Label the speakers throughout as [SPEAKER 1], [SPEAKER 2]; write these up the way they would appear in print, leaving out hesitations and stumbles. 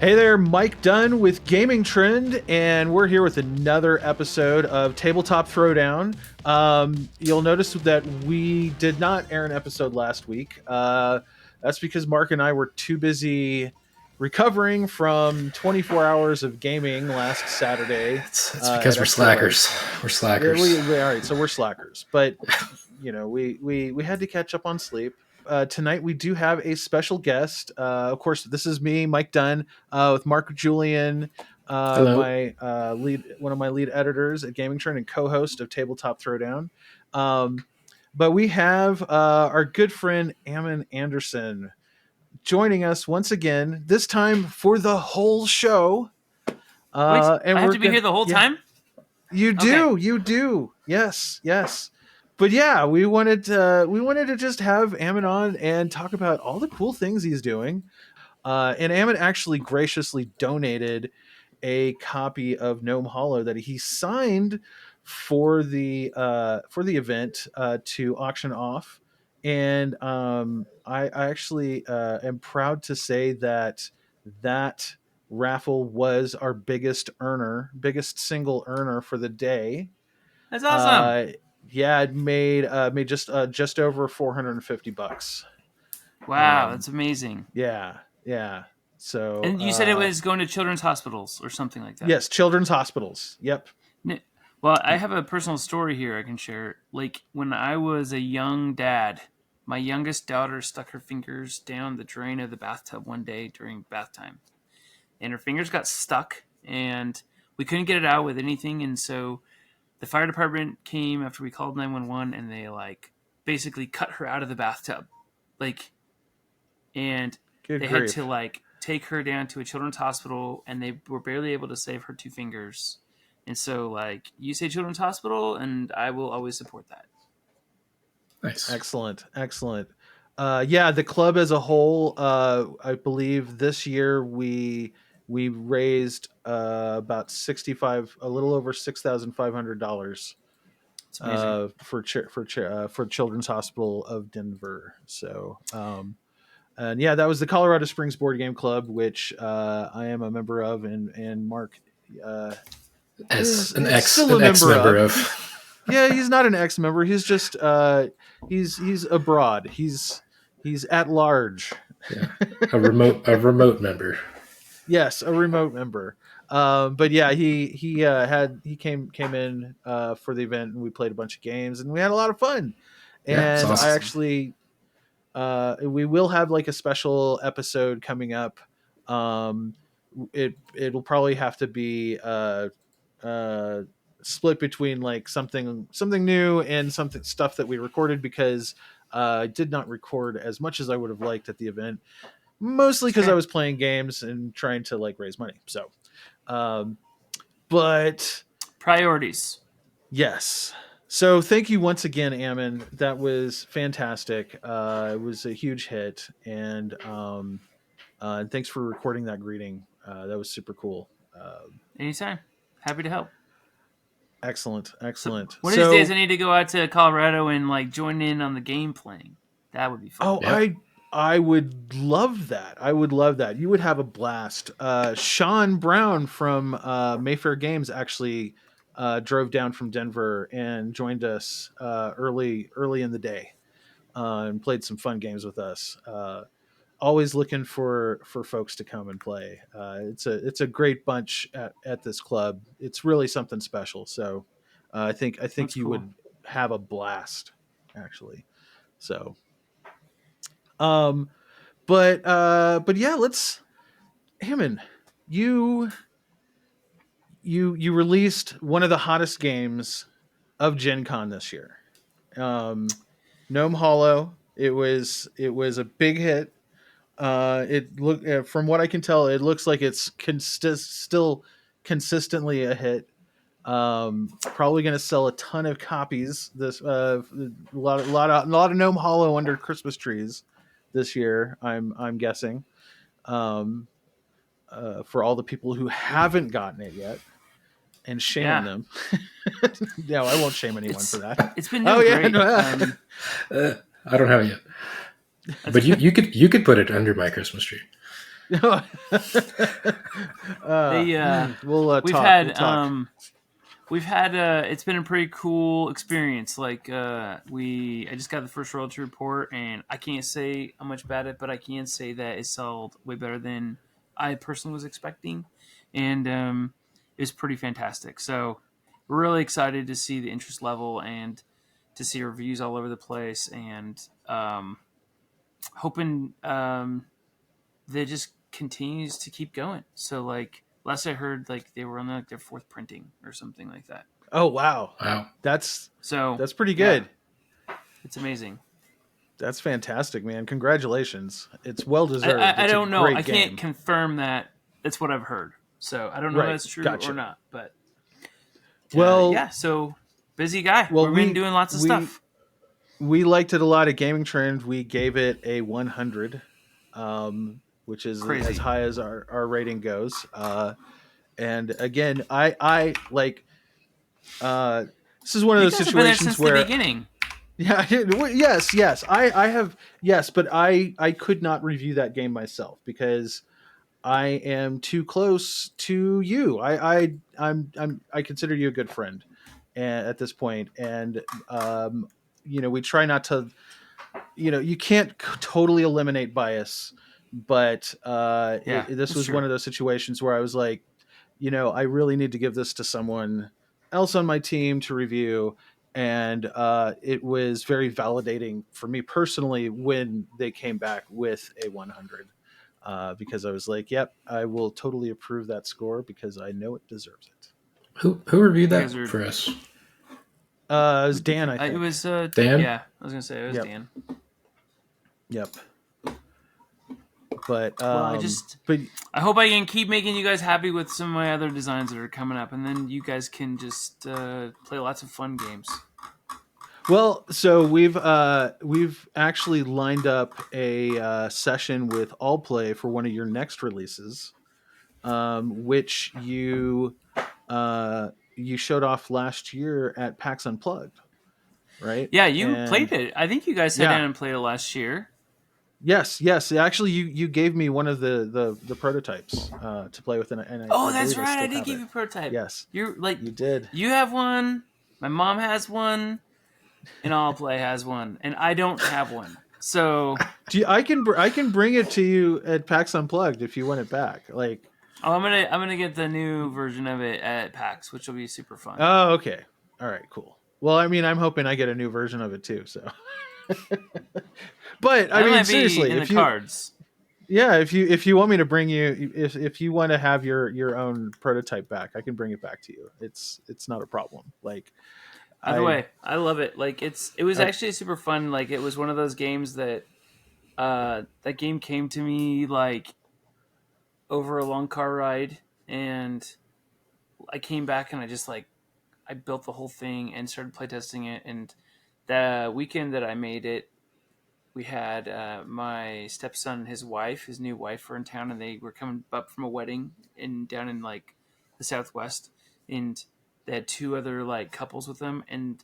[SPEAKER 1] Hey there, Mike Dunn with Gamingtrend, and we're here with another episode of Tabletop Throwdown. You'll notice that we did not air an episode last week. That's because Mark and I were too busy recovering from 24 hours of gaming last Saturday.
[SPEAKER 2] It's because we're slackers. We're slackers.
[SPEAKER 1] Yeah, all right, so we're slackers. But, you know, we had to catch up on sleep. Tonight we do have a special guest. Of course, this is me, Mike Dunn, with Mark Julian, my one of my lead editors at Gamingtrend and co-host of Tabletop Throwdown. But we have our good friend Ammon Anderson joining us once again. This time for the whole show.
[SPEAKER 3] Wait, and I have to be here the whole time?
[SPEAKER 1] You do. Yes. But yeah, we wanted to just have Ammon on and talk about all the cool things he's doing. And Ammon actually graciously donated a copy of Gnome Hollow that he signed for the event to auction off. And I actually am proud to say that raffle was our biggest single earner for the day.
[SPEAKER 3] That's awesome.
[SPEAKER 1] Yeah, it made just over $450.
[SPEAKER 3] Wow, that's amazing.
[SPEAKER 1] Yeah. So,
[SPEAKER 3] and you said it was going to children's hospitals or something like that.
[SPEAKER 1] Yes, children's hospitals. Yep.
[SPEAKER 3] Well, I have a personal story here I can share. Like when I was a young dad, my youngest daughter stuck her fingers down the drain of the bathtub one day during bath time, and her fingers got stuck, and we couldn't get it out with anything, and so the fire department came after we called 911, and they basically cut her out of the bathtub, and
[SPEAKER 1] Good
[SPEAKER 3] they
[SPEAKER 1] grief.
[SPEAKER 3] had to take her down to a children's hospital, and they were barely able to save her two fingers. And so you say children's hospital, and I will always support that.
[SPEAKER 2] Nice.
[SPEAKER 1] Excellent. Yeah, the club as a whole, I believe this year we raised about a little over $6,500 for Children's Hospital of Denver. So, and yeah, that was the Colorado Springs Board Game Club, which I am a member of, and Mark
[SPEAKER 2] as an ex-member of.
[SPEAKER 1] Yeah, he's not an ex-member. He's just he's abroad. He's at large.
[SPEAKER 2] Yeah, a remote member.
[SPEAKER 1] Yes, a remote member. But yeah, he came in for the event, and we played a bunch of games, and we had a lot of fun. And awesome. I actually we will have a special episode coming up. It'll probably have to be split between something new and stuff that we recorded, because I did not record as much as I would have liked at the event, mostly because I was playing games and trying to raise money. So, but
[SPEAKER 3] priorities.
[SPEAKER 1] Yes. So thank you once again, Ammon. That was fantastic. It was a huge hit, and thanks for recording that greeting. That was super cool.
[SPEAKER 3] Anytime. Happy to help.
[SPEAKER 1] Excellent.
[SPEAKER 3] So one of these days I need to go out to Colorado and join in on the game playing. That would be fun.
[SPEAKER 1] Oh, yeah. I would love that. You would have a blast. Sean Brown from Mayfair Games actually drove down from Denver and joined us early in the day and played some fun games with us. Always looking for folks to come and play. It's a great bunch at this club. It's really something special. So I think
[SPEAKER 3] That's
[SPEAKER 1] you
[SPEAKER 3] cool.
[SPEAKER 1] would have a blast, actually. So, but yeah, Ammon, you released one of the hottest games of Gen Con this year, Gnome Hollow. It was a big hit. From what I can tell, it looks like it's still consistently a hit. Probably going to sell a ton of copies. This a lot of Gnome Hollow under Christmas trees this year. I'm guessing. For all the people who haven't gotten it yet, and shame them. No, I won't shame anyone for that.
[SPEAKER 3] It's been great.
[SPEAKER 2] I don't have it yet. But you could put it under my Christmas tree.
[SPEAKER 1] We'll
[SPEAKER 3] we've
[SPEAKER 1] talk.
[SPEAKER 3] had
[SPEAKER 1] We'll talk.
[SPEAKER 3] we've had it's been a pretty cool experience. Like I just got the first royalty report, and I can't say how much about it, but I can say that it sold way better than I personally was expecting, and it's pretty fantastic. So we're really excited to see the interest level and to see reviews all over the place, and hoping that it just continues to keep going. So like last I heard, like they were on like their fourth printing or something like that.
[SPEAKER 1] Oh wow,
[SPEAKER 2] Wow.
[SPEAKER 1] that's
[SPEAKER 3] So
[SPEAKER 1] pretty good.
[SPEAKER 3] Yeah, it's amazing.
[SPEAKER 1] That's fantastic, man. Congratulations. It's well deserved.
[SPEAKER 3] I don't know. I
[SPEAKER 1] game.
[SPEAKER 3] can't confirm that. That's what I've heard. So I don't know if that's true or not. But yeah. So busy guy.
[SPEAKER 1] Well,
[SPEAKER 3] We've been doing lots of stuff.
[SPEAKER 1] We liked it a lot at Gamingtrend. We gave it a 100, which is
[SPEAKER 3] crazy,
[SPEAKER 1] as high as our rating goes. And again, I like. This is one of those situations
[SPEAKER 3] since
[SPEAKER 1] where
[SPEAKER 3] the beginning.
[SPEAKER 1] Yeah. Yes. I have. Yes, but I could not review that game myself because I am too close to you. I consider you a good friend, at this point, and we try not to. You can't totally eliminate bias, but this was one of those situations where I was like, I really need to give this to someone else on my team to review. And it was very validating for me personally when they came back with a 100, because I was like, yep, I will totally approve that score because I know it deserves it.
[SPEAKER 2] Who reviewed that for us?
[SPEAKER 1] It was Dan, I think.
[SPEAKER 3] It was
[SPEAKER 2] Dan?
[SPEAKER 3] Yeah, I was going to say it was Dan.
[SPEAKER 1] Yep. But
[SPEAKER 3] I hope I can keep making you guys happy with some of my other designs that are coming up, and then you guys can just play lots of fun games.
[SPEAKER 1] Well, so we've actually lined up a session with All Play for one of your next releases, which you showed off last year at PAX Unplugged, right?
[SPEAKER 3] Yeah, you played it. I think you guys sat down and played it last year.
[SPEAKER 1] Yes. Actually, you gave me one of the prototypes to play with, and
[SPEAKER 3] that's right. I did give you a prototype.
[SPEAKER 1] Yes,
[SPEAKER 3] you
[SPEAKER 1] did.
[SPEAKER 3] You have one. My mom has one, and All Play has one, and I don't have one. So
[SPEAKER 1] I can bring it to you at PAX Unplugged if you want it back. Like,
[SPEAKER 3] I'm gonna get the new version of it at PAX, which will be super fun.
[SPEAKER 1] Oh, okay. All right, cool. Well, I mean, I'm hoping I get a new version of it too. So. But I mean, seriously,
[SPEAKER 3] in the cards.
[SPEAKER 1] Yeah, if you want me to bring you, if you want to have your own prototype back, I can bring it back to you. It's not a problem. Like,
[SPEAKER 3] either way, I love it. Like it was actually super fun. Like it was one of those games that that game came to me like over a long car ride, and I came back and I built the whole thing and started playtesting it. And the weekend that I made it, we had my stepson and his new wife were in town, and they were coming up from a wedding down in like the Southwest, and they had two other like couples with them, and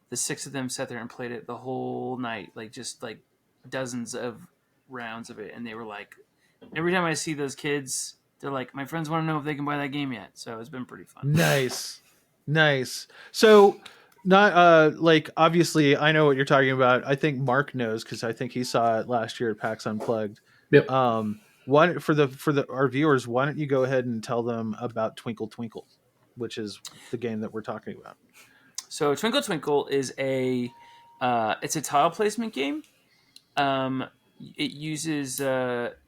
[SPEAKER 3] the six of them sat there and played it the whole night, like just like dozens of rounds of it. And they were like, every time I see those kids, they're like, my friends want to know if they can buy that game yet. So it's been pretty fun.
[SPEAKER 1] Nice. So not like, obviously I know what you're talking about. I think Mark knows because I think he saw it last year at PAX Unplugged.
[SPEAKER 2] Yep.
[SPEAKER 1] Why for our viewers, why don't you go ahead and tell them about Twinkle Twinkle, which is the game that we're talking about.
[SPEAKER 3] So Twinkle Twinkle is it's a tile placement game. It uses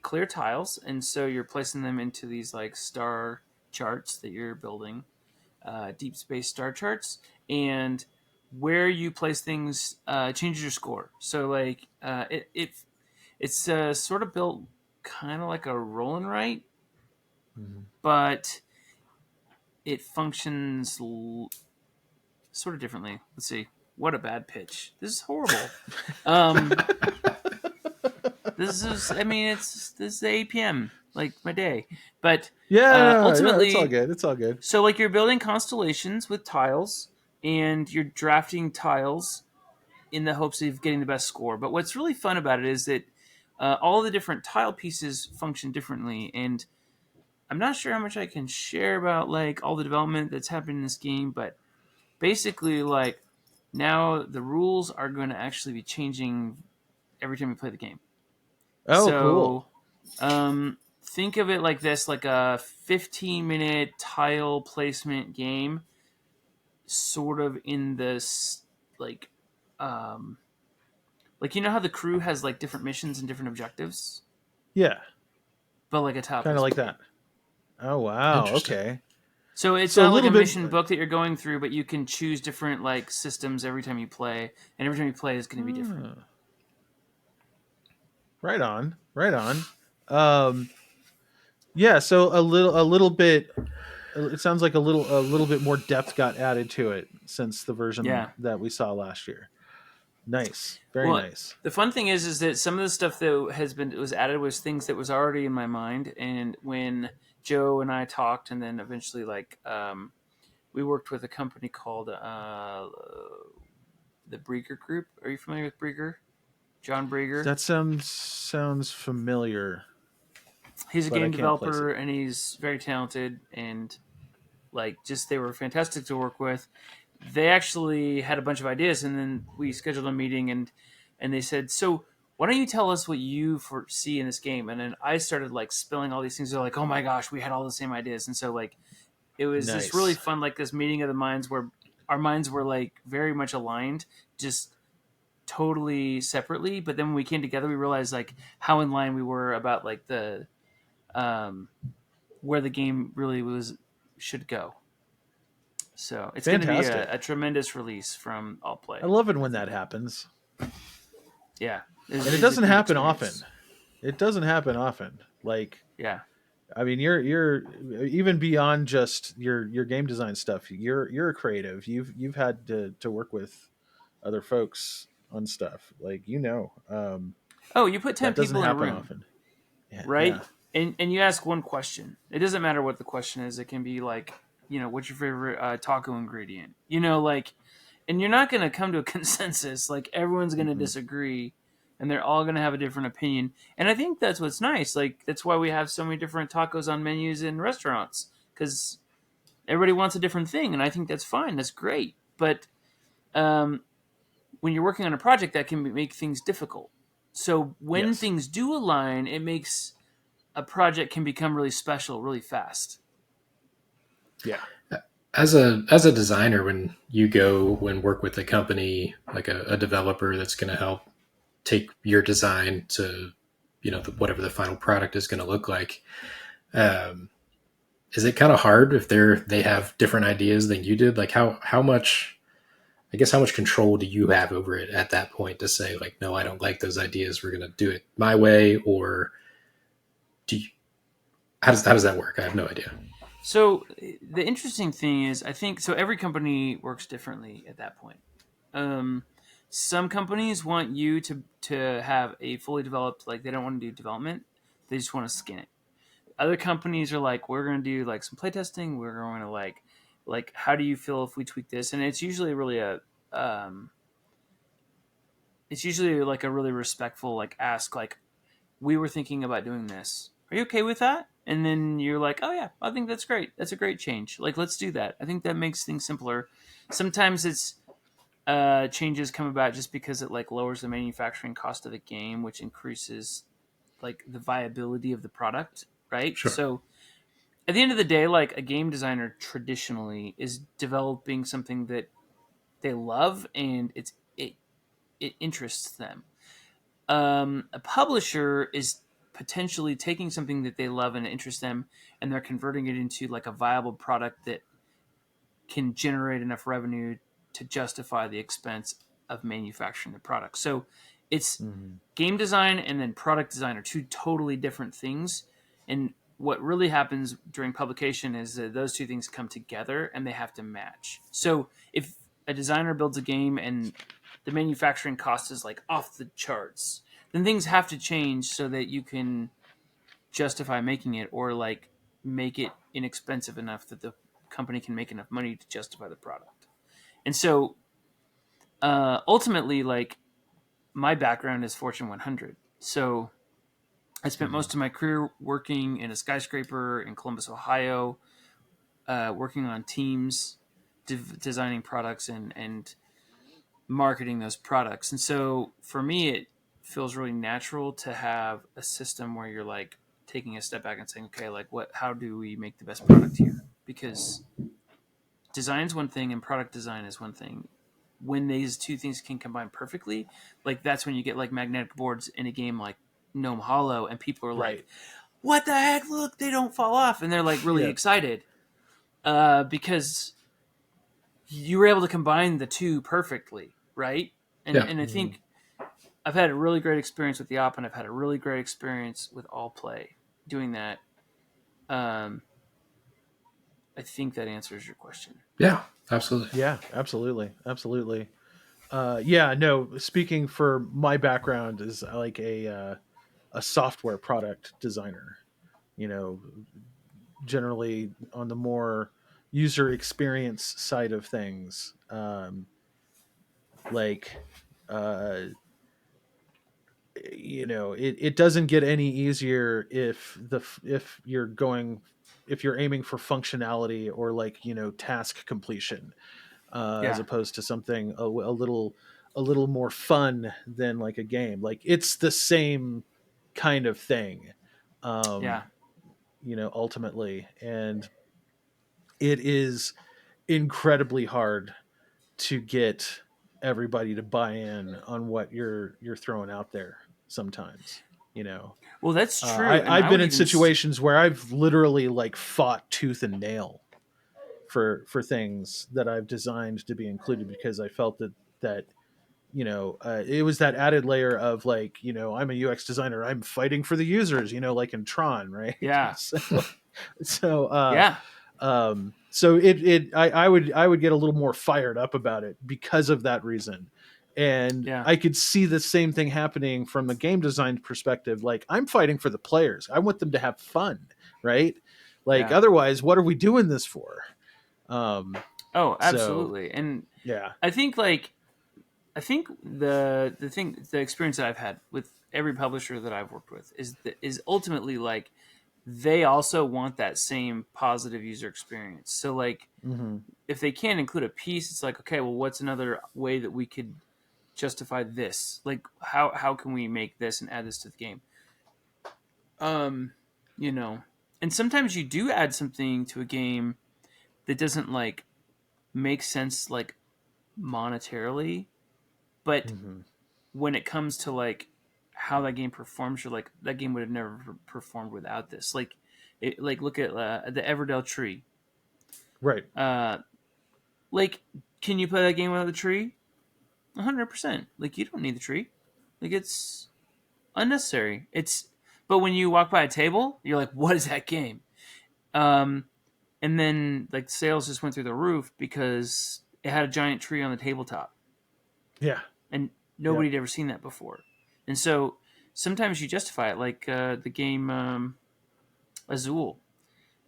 [SPEAKER 3] clear tiles, and so you're placing them into these like star charts that you're building, deep space star charts, and where you place things changes your score. So like it's sort of built kind of like a roll and write, but it functions sort of differently. Let's see. What a bad pitch. This is horrible. This is 8 p.m. like my day. But ultimately,
[SPEAKER 1] it's all good.
[SPEAKER 3] So like you're building constellations with tiles, and you're drafting tiles in the hopes of getting the best score. But what's really fun about it is that all the different tile pieces function differently, and I'm not sure how much I can share about like all the development that's happened in this game, but basically, like now the rules are going to actually be changing every time you play the game.
[SPEAKER 1] Oh, cool.
[SPEAKER 3] So, think of it like this: like a 15-minute tile placement game, sort of in this like, like you know how the crew has like different missions and different objectives,
[SPEAKER 1] Yeah,
[SPEAKER 3] but like a tile
[SPEAKER 1] kind of like
[SPEAKER 3] placement game.
[SPEAKER 1] that. Oh, wow.
[SPEAKER 2] Interesting.
[SPEAKER 1] Okay.
[SPEAKER 3] So it's
[SPEAKER 1] So a
[SPEAKER 3] not like
[SPEAKER 1] little
[SPEAKER 3] a
[SPEAKER 1] bit.
[SPEAKER 3] mission book that you're going through, but you can choose different like systems every time you play, and every time you play is going to be different.
[SPEAKER 1] Right on. Right on. Um, yeah. So a little bit. It sounds like a little bit more depth got added to it since the version
[SPEAKER 3] Yeah.
[SPEAKER 1] that we saw last year. Nice. Very
[SPEAKER 3] Well,
[SPEAKER 1] nice.
[SPEAKER 3] the fun thing is that some of the stuff that was added was things that was already in my mind, and when Joe and I talked, and then eventually like we worked with a company called the Brieger Group. Are you familiar with Brieger? John Brieger.
[SPEAKER 1] That sounds familiar,
[SPEAKER 3] He's a
[SPEAKER 1] but I
[SPEAKER 3] game
[SPEAKER 1] can't place it.
[SPEAKER 3] developer, and he's very talented, and like just they were fantastic to work with. They actually had a bunch of ideas, and then we scheduled a meeting, and they said, so why don't you tell us what you foresee in this game? And then I started like spilling all these things. They're like, oh my gosh, we had all the same ideas. And so like it was this really
[SPEAKER 1] Nice.
[SPEAKER 3] fun, like this meeting of the minds where our minds were like very much aligned, just totally separately. But then when we came together, we realized like how in line we were about like the um, where the game really was should go. So it's going to be
[SPEAKER 1] Fantastic.
[SPEAKER 3] a tremendous release from All Play.
[SPEAKER 1] I love it when that happens.
[SPEAKER 3] Yeah,
[SPEAKER 1] And it doesn't happen often. It doesn't happen often. Like,
[SPEAKER 3] yeah,
[SPEAKER 1] I mean, you're even beyond just your game design stuff. You're a creative. You've had to work with other folks on stuff. Like,
[SPEAKER 3] oh, you put 10
[SPEAKER 1] that doesn't
[SPEAKER 3] people in a
[SPEAKER 1] happen
[SPEAKER 3] room,
[SPEAKER 1] often. Yeah,
[SPEAKER 3] right?
[SPEAKER 1] yeah.
[SPEAKER 3] And you ask one question. It doesn't matter what the question is. It can be like, what's your favorite taco ingredient? Like, and you're not going to come to a consensus. Like everyone's going to
[SPEAKER 1] Mm-hmm.
[SPEAKER 3] disagree, and they're all going to have a different opinion. And I think that's what's nice. Like that's why we have so many different tacos on menus in restaurants, because everybody wants a different thing, and I think that's fine. That's great. But um, when you're working on a project, that can make things difficult. So when
[SPEAKER 1] Yes.
[SPEAKER 3] things do align, it makes a project can become really special really fast.
[SPEAKER 1] Yeah.
[SPEAKER 2] As a designer, when you go and work with a company like a developer that's going to help take your design to whatever the final product is going to look like, um, is it kind of hard if they have different ideas than you did? Like how much, I guess, how much control do you have over it at that point to say like, no, I don't like those ideas, we're going to do it my way? Or do you, how does that work? I have no idea.
[SPEAKER 3] So the interesting thing is, I think so. Every company works differently at that point. Um, some companies want you to have a fully developed, like they don't want to do development; they just want to skin it. Other companies are like, we're going to do like some playtesting. We're going to like how do you feel if we tweak this? And it's usually really um, it's usually like a really respectful like ask, like we were thinking about doing this. Are you okay with that? And then you're like, oh yeah, I think that's great. That's a great change. Like, let's do that. I think that makes things simpler. Sometimes it's changes come about just because it like lowers the manufacturing cost of the game, which increases like the viability of the product, right?
[SPEAKER 2] Sure.
[SPEAKER 3] So at the end of the day, like a game designer traditionally is developing something that they love and it interests them. A publisher is potentially taking something that they love and interests them, and they're converting it into like a viable product that can generate enough revenue to justify the expense of manufacturing the product. So it's
[SPEAKER 1] Mm-hmm.
[SPEAKER 3] game design and then product design are two totally different things. And what really happens during publication is that those two things come together and they have to match. So if a designer builds a game and the manufacturing cost is like off the charts, then things have to change so that you can justify making it, or like make it inexpensive enough that the company can make enough money to justify the product. And so ultimately, like my background is Fortune 100. So I spent most of my career working in a skyscraper in Columbus, Ohio, working on teams, designing products and marketing those products. And so for me, it feels really natural to have a system where you're like taking a step back and saying, okay, like how do we make the best product here? Because design's one thing and product design is one thing. When these two things can combine perfectly, like that's when you get like magnetic boards in a game like Gnome Hollow, and people are like, "What the heck? Look, they don't fall off," and they're like really excited because you were able to combine the two perfectly, right? And I think I've had a really great experience with the op, and I've had a really great experience with all play doing that. I think that answers your question.
[SPEAKER 2] Yeah, absolutely.
[SPEAKER 1] Yeah, absolutely. Absolutely. Yeah, no, speaking for my background is like a software product designer, you know, generally on the more user experience side of things. Like, uh, you know, it doesn't get any easier if you're aiming for functionality or like, you know, task completion, as opposed to something a little more fun than like a game. Like it's the same kind of thing, you know, ultimately, and it is incredibly hard to get everybody to buy in on what you're throwing out there sometimes, you know.
[SPEAKER 3] Well, that's true.
[SPEAKER 1] I've been in situations where I've literally like fought tooth and nail for things that I've designed to be included, because I felt that you know, it was that added layer of like, you know, I'm a UX designer, I'm fighting for the users, you know, like in Tron, right?
[SPEAKER 3] Yeah.
[SPEAKER 1] So I would get a little more fired up about it because of that reason. And I could see the same thing happening from a game design perspective. Like, I'm fighting for the players. I want them to have fun, right? Like, otherwise, what are we doing this for?
[SPEAKER 3] Oh, absolutely. And I think the experience that I've had with every publisher that I've worked with is ultimately like they also want that same positive user experience. So like if they can't include a piece, it's like, okay, well, what's another way that we could justify this? Like how can we make this and add this to the game? You know, and sometimes you do add something to a game that doesn't like make sense like monetarily, but when it comes to like how that game performs, you're like, that game would have never performed without this. Like, look at the Everdell tree,
[SPEAKER 1] right?
[SPEAKER 3] Like, can you play that game without the tree? 100%. Like, you don't need the tree. Like, it's unnecessary. But when you walk by a table, you're like, what is that game? And then like sales just went through the roof because it had a giant tree on the tabletop.
[SPEAKER 1] Yeah.
[SPEAKER 3] And nobody had ever seen that before. And so sometimes you justify it, like the game Azul.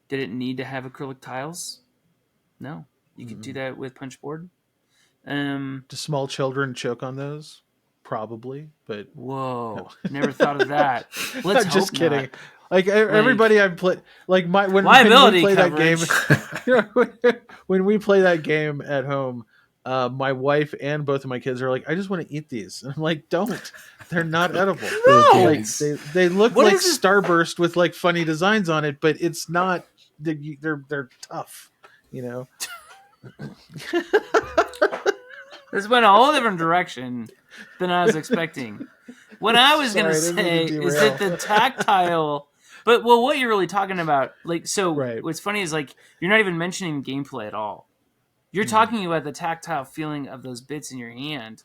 [SPEAKER 3] Did it need to have acrylic tiles? No. You could do that with punchboard.
[SPEAKER 1] Do small children choke on those? Probably, but
[SPEAKER 3] whoa, no. Never thought of that.
[SPEAKER 1] Let's hope just kidding. Not. Like everybody I've played, like when we play
[SPEAKER 3] coverage.
[SPEAKER 1] that game, when we play that game at home, my wife and both of my kids are like, I just want to eat these. And I'm like, don't. They're not edible.
[SPEAKER 3] No.
[SPEAKER 1] Like they look like Starburst with like funny designs on it, but it's not. They're tough, you know.
[SPEAKER 3] This went a whole different direction than I was expecting. What I was going to say is that the tactile. But what you're really talking about, like, so what's funny is like you're not even mentioning gameplay at all. You're talking about the tactile feeling of those bits in your hand,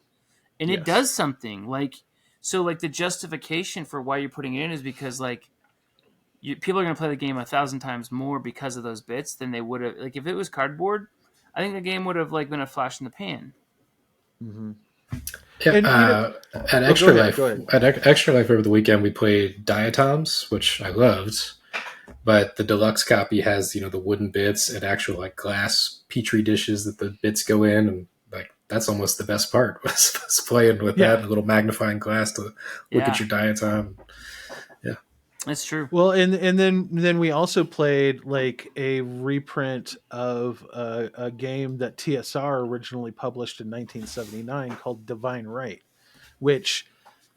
[SPEAKER 3] and it does something. Like, so like the justification for why you're putting it in is because like people are going to play the game 1,000 times more because of those bits than they would have. Like if it was cardboard, I think the game would have like been a flash in the pan.
[SPEAKER 2] Mm-hmm. Yeah, at Extra Life over the weekend, we played Diatoms, which I loved. But the deluxe copy has, you know, the wooden bits and actual like glass petri dishes that the bits go in, and like that's almost the best part was playing with that, a little magnifying glass to look at your diatom. Yeah,
[SPEAKER 3] That's true.
[SPEAKER 1] Well, and then we also played like a reprint of a game that TSR originally published in 1979 called Divine Right, which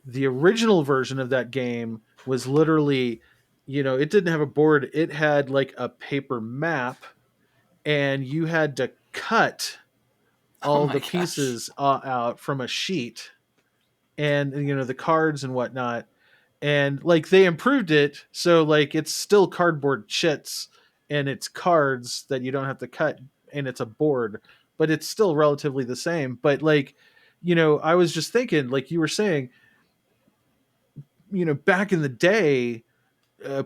[SPEAKER 1] the original version of that game was literally, it didn't have a board. It had like a paper map, and you had to cut
[SPEAKER 3] Oh
[SPEAKER 1] all
[SPEAKER 3] my
[SPEAKER 1] the
[SPEAKER 3] gosh.
[SPEAKER 1] pieces out from a sheet, and the cards and whatnot. And like they improved it, so like it's still cardboard chits, and it's cards that you don't have to cut, and it's a board, but it's still relatively the same. But like, I was just thinking, like you were saying, back in the day,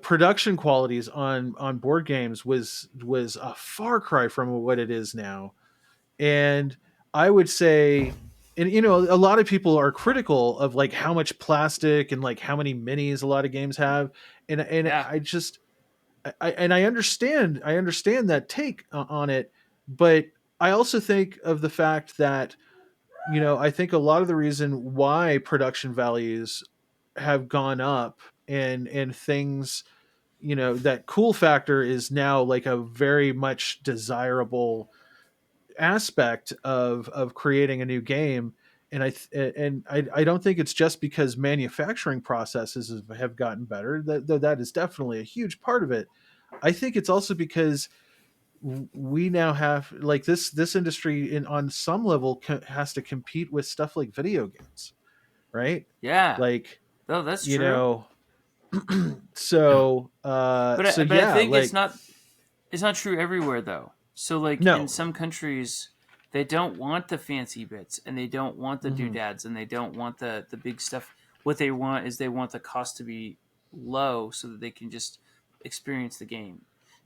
[SPEAKER 1] production qualities on board games was a far cry from what it is now. And I would say, and a lot of people are critical of like how much plastic and like how many minis a lot of games have. And
[SPEAKER 3] Yeah.
[SPEAKER 1] I just I understand that take on it. But I also think of the fact that, I think a lot of the reason why production values have gone up, and things, that cool factor is now like a very much desirable aspect of creating a new game. And I don't think it's just because manufacturing processes have gotten better, though that is definitely a huge part of it. I think it's also because we now have like this industry on some level has to compete with stuff like video games, right?
[SPEAKER 3] Yeah.
[SPEAKER 1] Like,
[SPEAKER 3] Oh, that's
[SPEAKER 1] you
[SPEAKER 3] true.
[SPEAKER 1] know
[SPEAKER 2] Yeah.
[SPEAKER 1] so
[SPEAKER 3] But I
[SPEAKER 1] yeah,
[SPEAKER 3] think
[SPEAKER 1] like,
[SPEAKER 3] it's not true everywhere though. So like in
[SPEAKER 1] no.
[SPEAKER 3] some countries, they don't want the fancy bits, and they don't want the
[SPEAKER 1] Hmm.
[SPEAKER 3] doodads, and they don't want the big stuff. What they want is they want the cost to be low so that they can just experience the game.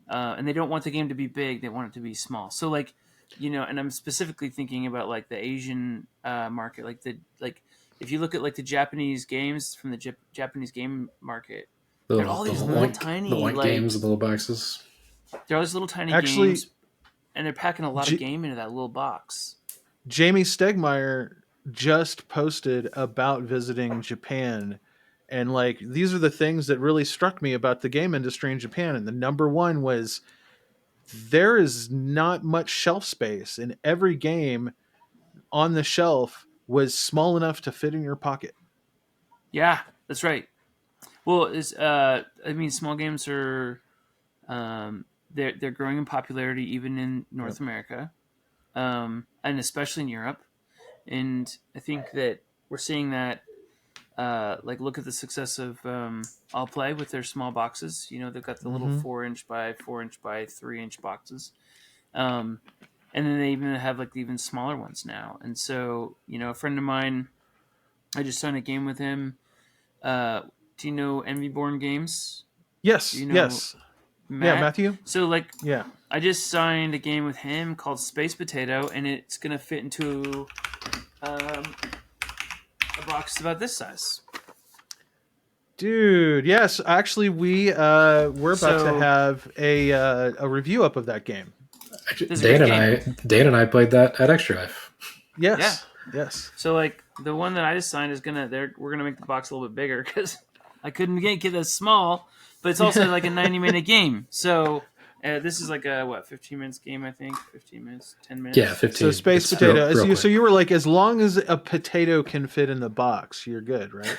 [SPEAKER 3] And they don't want the game to be big; they want it to be small. So like, and I'm specifically thinking about like the Asian market, like if you look at like the Japanese games from the Japanese game market, they're all
[SPEAKER 2] The
[SPEAKER 3] these little
[SPEAKER 2] the
[SPEAKER 3] tiny
[SPEAKER 2] white games,
[SPEAKER 3] like
[SPEAKER 2] the little boxes.
[SPEAKER 3] they're all these little tiny
[SPEAKER 1] Actually,
[SPEAKER 3] games, and they're packing a lot of game into that little box.
[SPEAKER 1] Jamie Stegmaier just posted about visiting Japan, and like these are the things that really struck me about the game industry in Japan. And the number one was there is not much shelf space, and every game on the shelf was small enough to fit in your pocket.
[SPEAKER 3] Yeah, that's right. Well, is I mean, small games are they're growing in popularity even in
[SPEAKER 1] Yep.
[SPEAKER 3] North America, and especially in Europe. And I think that we're seeing that. Like, look at the success of All Play with their small boxes. They've got the little
[SPEAKER 1] Mm-hmm.
[SPEAKER 3] 4-inch by 4-inch by 3-inch boxes. Um, and then they even have like even smaller ones now. And so, a friend of mine, I just signed a game with him. Do you know Envy Born Games? Do
[SPEAKER 1] Yes.
[SPEAKER 3] you know
[SPEAKER 1] Yes. Yeah,
[SPEAKER 3] Matt?
[SPEAKER 1] Matthew.
[SPEAKER 3] So like,
[SPEAKER 1] Yeah.
[SPEAKER 3] I just signed a game with him called Space Potato, and it's gonna fit into a box about this size.
[SPEAKER 1] Dude, yes. Actually, we're about to
[SPEAKER 3] So
[SPEAKER 1] have a review up of that game.
[SPEAKER 3] this is a great game.
[SPEAKER 2] Dan and I played that at Extra Life.
[SPEAKER 1] Yes.
[SPEAKER 3] Yeah.
[SPEAKER 1] Yes.
[SPEAKER 3] So like the one that I just signed is we're gonna make the box a little bit bigger because I couldn't get it as small, but it's also like a 90-minute game. So this is like a 15 minutes game, I think. 15 minutes, 10 minutes.
[SPEAKER 2] Yeah, 15.
[SPEAKER 1] So space
[SPEAKER 2] It's
[SPEAKER 1] potato.
[SPEAKER 2] real
[SPEAKER 1] So you were like, as long as a potato can fit in the box, you're good, right?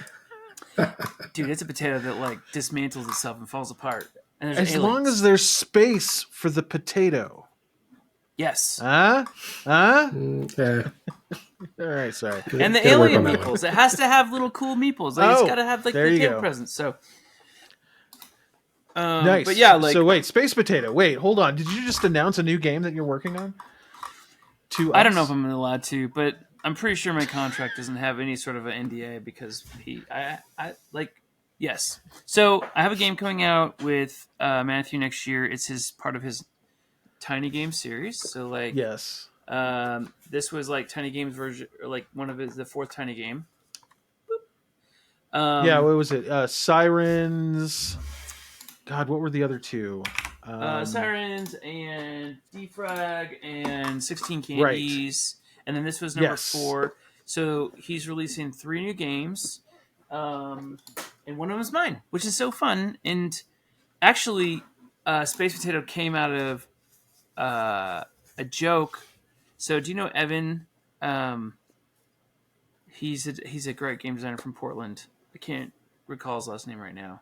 [SPEAKER 3] Dude, it's a potato that like dismantles itself and falls apart. And there's
[SPEAKER 1] As
[SPEAKER 3] aliens.
[SPEAKER 1] long as there's space for the potato.
[SPEAKER 3] Yes.
[SPEAKER 1] Huh?
[SPEAKER 2] Yeah.
[SPEAKER 1] All right, sorry.
[SPEAKER 3] And the
[SPEAKER 2] Gotta work
[SPEAKER 3] alien
[SPEAKER 2] on that one.
[SPEAKER 3] meeples. It has to have little cool meeples. Like it's got to have like
[SPEAKER 1] there
[SPEAKER 3] the
[SPEAKER 1] you
[SPEAKER 3] table
[SPEAKER 1] go.
[SPEAKER 3] presents. So
[SPEAKER 1] Nice.
[SPEAKER 3] But yeah, like
[SPEAKER 1] so wait, space potato. Wait, hold on. Did you just announce a new game that you're working on?
[SPEAKER 3] I don't know if I'm allowed to, but I'm pretty sure my contract doesn't have any sort of an NDA because yes. So I have a game coming out with Matthew next year. It's part of his Tiny Game series. So like,
[SPEAKER 1] yes.
[SPEAKER 3] this was like Tiny Games version, or like one of the fourth Tiny Game.
[SPEAKER 1] Yeah, what was it? Sirens. God, what were the other two?
[SPEAKER 3] Sirens and Defrag and 16 Candies. Right. And then this was number 4. So he's releasing 3 new games. And and one of them is mine, which is so fun. And actually, Space Potato came out of a joke. So do you know Evan? He's a great game designer from Portland. I can't recall his last name right now.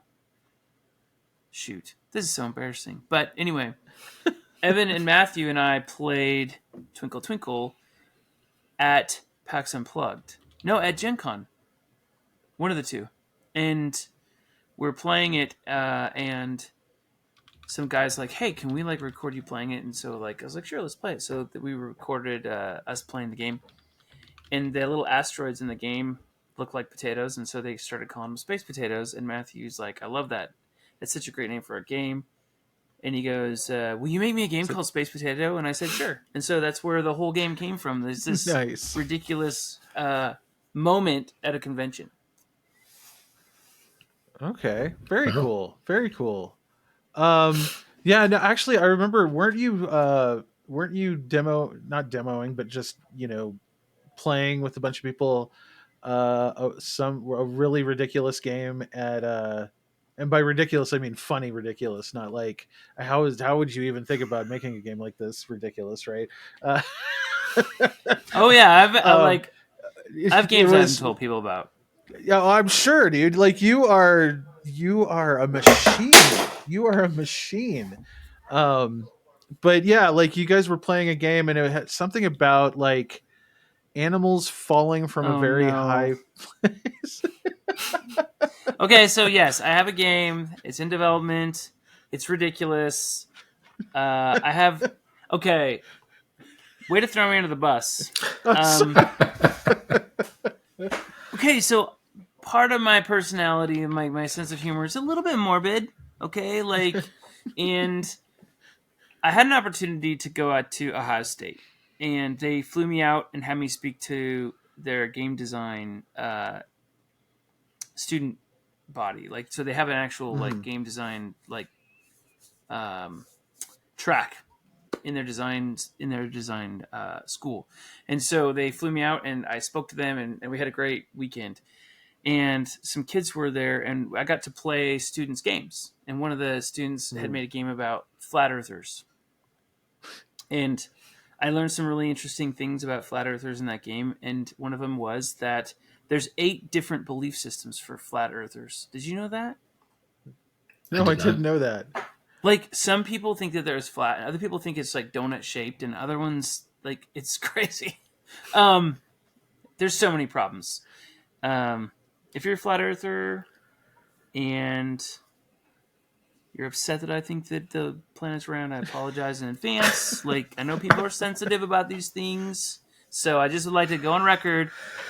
[SPEAKER 3] Shoot, this is so embarrassing. But anyway, Evan and Matthew and I played Twinkle Twinkle at PAX Unplugged. No, at Gen Con. One of the two. And we're playing it, and some guy's like, hey, can we like record you playing it? And so like I was like, sure, let's play it. So we recorded us playing the game. And the little asteroids in the game look like potatoes, and so they started calling them space potatoes. And Matthew's like, I love that. That's such a great name for a game. And he goes, will you make me a game called Space Potato? And I said, sure. And so that's where the whole game came from. There's this
[SPEAKER 1] Nice.
[SPEAKER 3] ridiculous moment at a convention.
[SPEAKER 1] Okay. Very cool. Very cool. Yeah, no, actually I remember, weren't you not demoing, but just, playing with a bunch of people a really ridiculous game at and by ridiculous I mean funny ridiculous, not like how would you even think about making a game like this ridiculous, right?
[SPEAKER 3] Oh yeah, I've games I haven't told people about.
[SPEAKER 1] Yeah, I'm sure, dude. Like you are a machine. You are a machine. But yeah, like you guys were playing a game and it had something about like animals falling from a very high place.
[SPEAKER 3] Okay, so yes, I have a game. It's in development. It's ridiculous. I have... Okay. Way to throw me under the bus. Okay, so part of my personality and my sense of humor is a little bit morbid. Okay, like, and I had an opportunity to go out to Ohio State, and they flew me out and had me speak to their game design student body. Like, so they have an actual like game design like track in their design school. And so they flew me out and I spoke to them and we had a great weekend. And some kids were there and I got to play students' games. And one of the students had made a game about flat earthers. And I learned some really interesting things about flat earthers in that game. And one of them was that there's 8 different belief systems for flat earthers. Did you know that?
[SPEAKER 1] No, I didn't know that.
[SPEAKER 3] Like, some people think that there's flat, and other people think it's like donut shaped, and other ones like it's crazy. There's so many problems. If you're a flat earther and you're upset that I think that the planet's round, I apologize in advance. Like, I know people are sensitive about these things, so I just would like to go on record.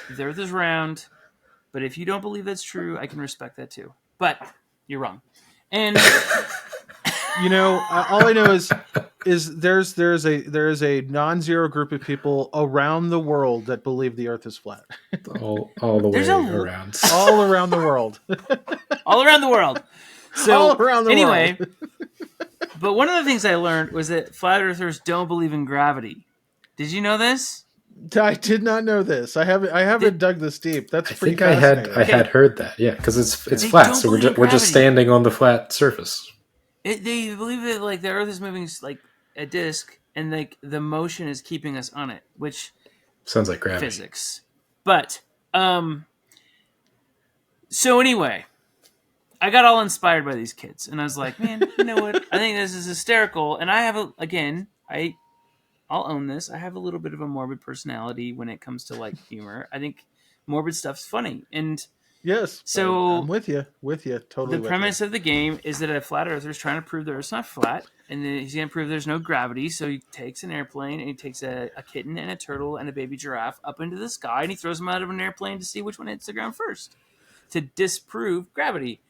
[SPEAKER 3] The Earth is round, but if you don't believe that's true, I can respect that too. But you're wrong. And
[SPEAKER 1] all I know is there's a non-zero group of people around the world that believe the Earth is flat.
[SPEAKER 2] all the way around.
[SPEAKER 1] All around the world.
[SPEAKER 3] All around the world. So
[SPEAKER 1] all around the world.
[SPEAKER 3] But one of the things I learned was that flat earthers don't believe in gravity. Did you know this?
[SPEAKER 1] I did not know this. I haven't dug this deep. That's pretty
[SPEAKER 2] I had heard that. Yeah, because it's flat, so we're just standing on the flat surface.
[SPEAKER 3] They believe that like the Earth is moving like a disc, and like the motion is keeping us on it, which
[SPEAKER 2] sounds like gravity
[SPEAKER 3] physics. But so anyway, I got all inspired by these kids, and I was like, man, you know what? I think this is hysterical, and I have I'll own this. I have a little bit of a morbid personality when it comes to like humor. I think morbid stuff's funny, and
[SPEAKER 1] yes. So I'm with you. Totally.
[SPEAKER 3] The premise of the game is that a flat earther is trying to prove the Earth's not flat, and then he's going to prove there's no gravity. So he takes an airplane and he takes a kitten and a turtle and a baby giraffe up into the sky, and he throws them out of an airplane to see which one hits the ground first to disprove gravity.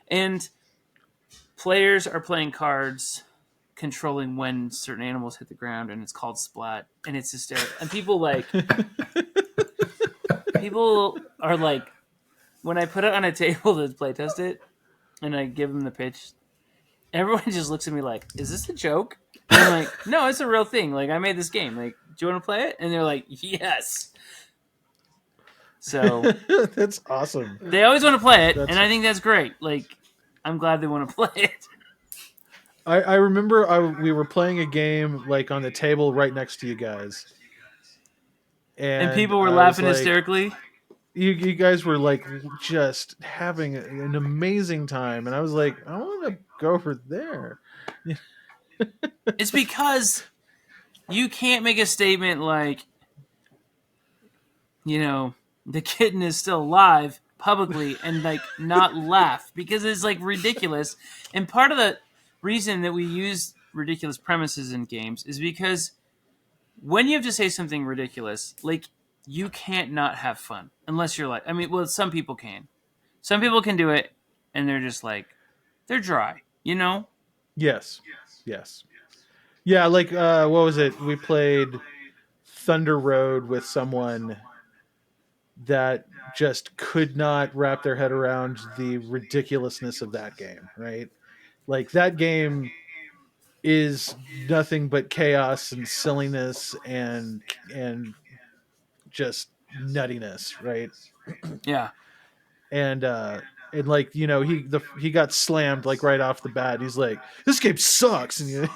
[SPEAKER 3] And players are playing cards controlling when certain animals hit the ground, and it's called Splat, and it's hysterical. And people are like, when I put it on a table to play test it, and I give them the pitch, everyone just looks at me like, "Is this a joke?" And I'm like, "No, it's a real thing. Like, I made this game. Like, do you want to play it?" And they're like, "Yes." So
[SPEAKER 1] That's awesome.
[SPEAKER 3] they always want to play it,
[SPEAKER 1] That's-
[SPEAKER 3] and I think that's great. Like, I'm glad they want to play it.
[SPEAKER 1] I remember we were playing a game like on the table right next to you guys,
[SPEAKER 3] And people were
[SPEAKER 1] I was
[SPEAKER 3] laughing
[SPEAKER 1] like,
[SPEAKER 3] hysterically.
[SPEAKER 1] You guys were like just having an amazing time, and I was like, I want to go over there.
[SPEAKER 3] It's because you can't make a statement like, you know, the kitten is still alive publicly and like not laugh, because it's like ridiculous. And part of the reason that we use ridiculous premises in games is because when you have to say something ridiculous, like, you can't not have fun unless you're like, I mean, well, some people can. Some people can do it and they're just like, they're dry, you know?
[SPEAKER 1] Yes. Yeah, like what was it? We played Thunder Road with someone that just could not wrap their head around the ridiculousness of that game, right? Like that game is nothing but chaos and silliness and just nuttiness, right?
[SPEAKER 3] Yeah.
[SPEAKER 1] And like, you know, he got slammed like right off the bat. He's like, this game sucks. And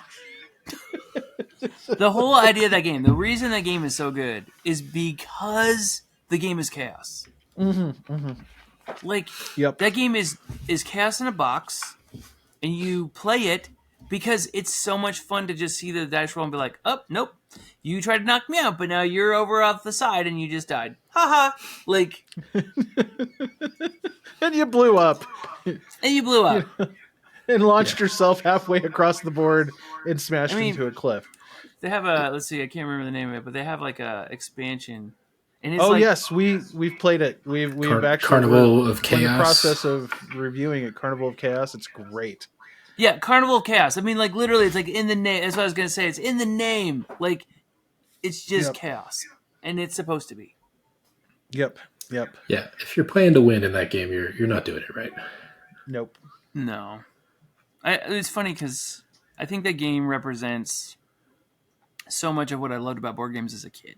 [SPEAKER 3] The whole idea of that game, the reason that game is so good is because the game is chaos. Like,
[SPEAKER 1] Yep.
[SPEAKER 3] that game is chaos in a box, and you play it because it's so much fun to just see the dice roll and be like, oh, nope, you tried to knock me out, but now you're over off the side and you just died. Haha. Like,
[SPEAKER 1] and you blew up.
[SPEAKER 3] And you blew up.
[SPEAKER 1] And launched yourself halfway across the board and smashed into a cliff.
[SPEAKER 3] They have a, let's see, I can't remember the name of it, but they have like a expansion. And it's
[SPEAKER 1] yes, we've played it. We've actually
[SPEAKER 2] Carnival of Chaos.
[SPEAKER 1] In the process of reviewing it, Carnival of Chaos. It's great.
[SPEAKER 3] Yeah, Carnival of Chaos. I mean, like, literally, it's like in the name. That's what I was gonna say. It's in the name. Like, it's just chaos, and it's supposed to be.
[SPEAKER 1] Yep.
[SPEAKER 2] Yeah, if you're playing to win in that game, you're not doing it right.
[SPEAKER 1] Nope.
[SPEAKER 3] No. It's funny because I think that game represents so much of what I loved about board games as a kid.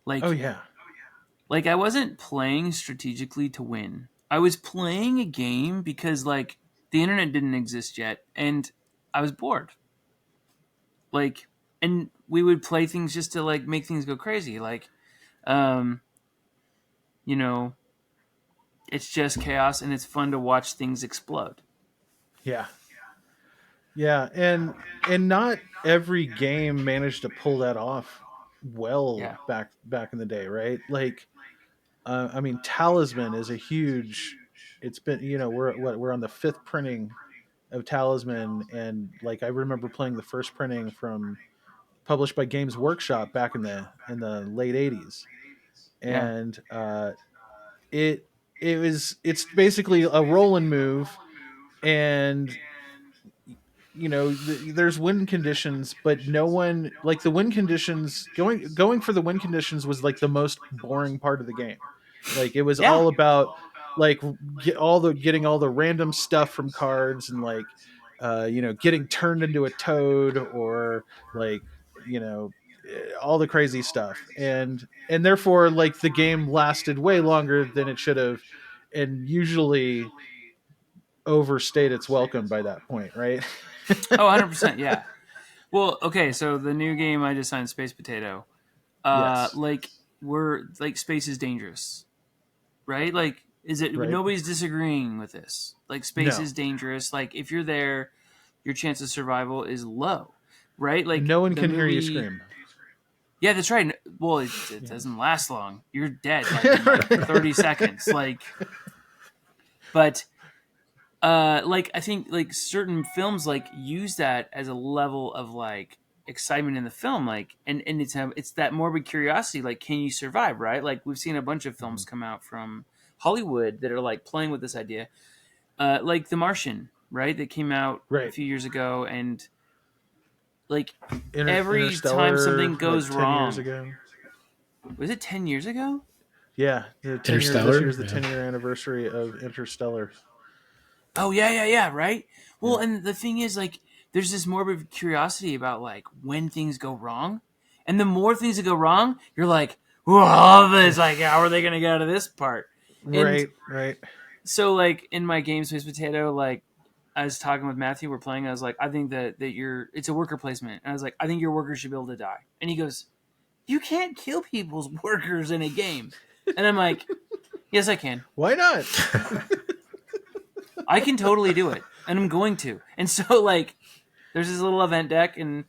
[SPEAKER 3] Like,
[SPEAKER 1] oh yeah.
[SPEAKER 3] Like, I wasn't playing strategically to win. I was playing a game because, like, the internet didn't exist yet, and I was bored. Like, and we would play things just to, like, make things go crazy. Like, you know, it's just chaos, and it's fun to watch things explode.
[SPEAKER 1] Yeah. Yeah, and not every game managed to pull that off well back in the day, right? Like, I mean, Talisman is a huge. It's been, you know, we're on the 5th printing of Talisman, and like I remember playing the first printing published by Games Workshop back in the late 80s, and it's basically a roll and move, and you know, there's win conditions, but no one, like, the win conditions, going for the win conditions was like the most boring part of the game. Like, it was all about like getting all the random stuff from cards, and like you know, getting turned into a toad, or like, you know, all the crazy stuff, and therefore like the game lasted way longer than it should have, and usually overstayed its welcome by that point, right?
[SPEAKER 3] Oh, 100%, yeah. Well, okay, so the new game I designed, Space Potato, like, space is dangerous, right? Like, is it, right? Nobody's disagreeing with this. Like, space is dangerous. Like, if you're there, your chance of survival is low, right? Like,
[SPEAKER 1] no one can hear you scream.
[SPEAKER 3] Yeah, that's right. Well, it doesn't last long. You're dead like, in like 30 seconds. Like, but like, I think like certain films like use that as a level of like excitement in the film, like, and it's that morbid curiosity, like, can you survive, right? Like, we've seen a bunch of films come out from Hollywood that are like playing with this idea, like The Martian, right, that came out a few years ago, and like every time something goes like 10 wrong.
[SPEAKER 1] Years ago.
[SPEAKER 3] Was it 10 years ago?
[SPEAKER 1] Yeah, this year's the 10-year anniversary of Interstellar.
[SPEAKER 3] Oh yeah, right. Well, and the thing is, like, there's this morbid curiosity about like when things go wrong, and the more things that go wrong, you're like, well, it's like, how are they going to get out of this part?
[SPEAKER 1] Right.
[SPEAKER 3] So, like, in my game Space Potato, like, I was talking with Matthew, we're playing, I was like, I think that it's a worker placement. And I was like, I think your workers should be able to die. And he goes, you can't kill people's workers in a game. And I'm like, yes, I can.
[SPEAKER 1] Why not?
[SPEAKER 3] I can totally do it. And I'm going to. And so, like, there's this little event deck, and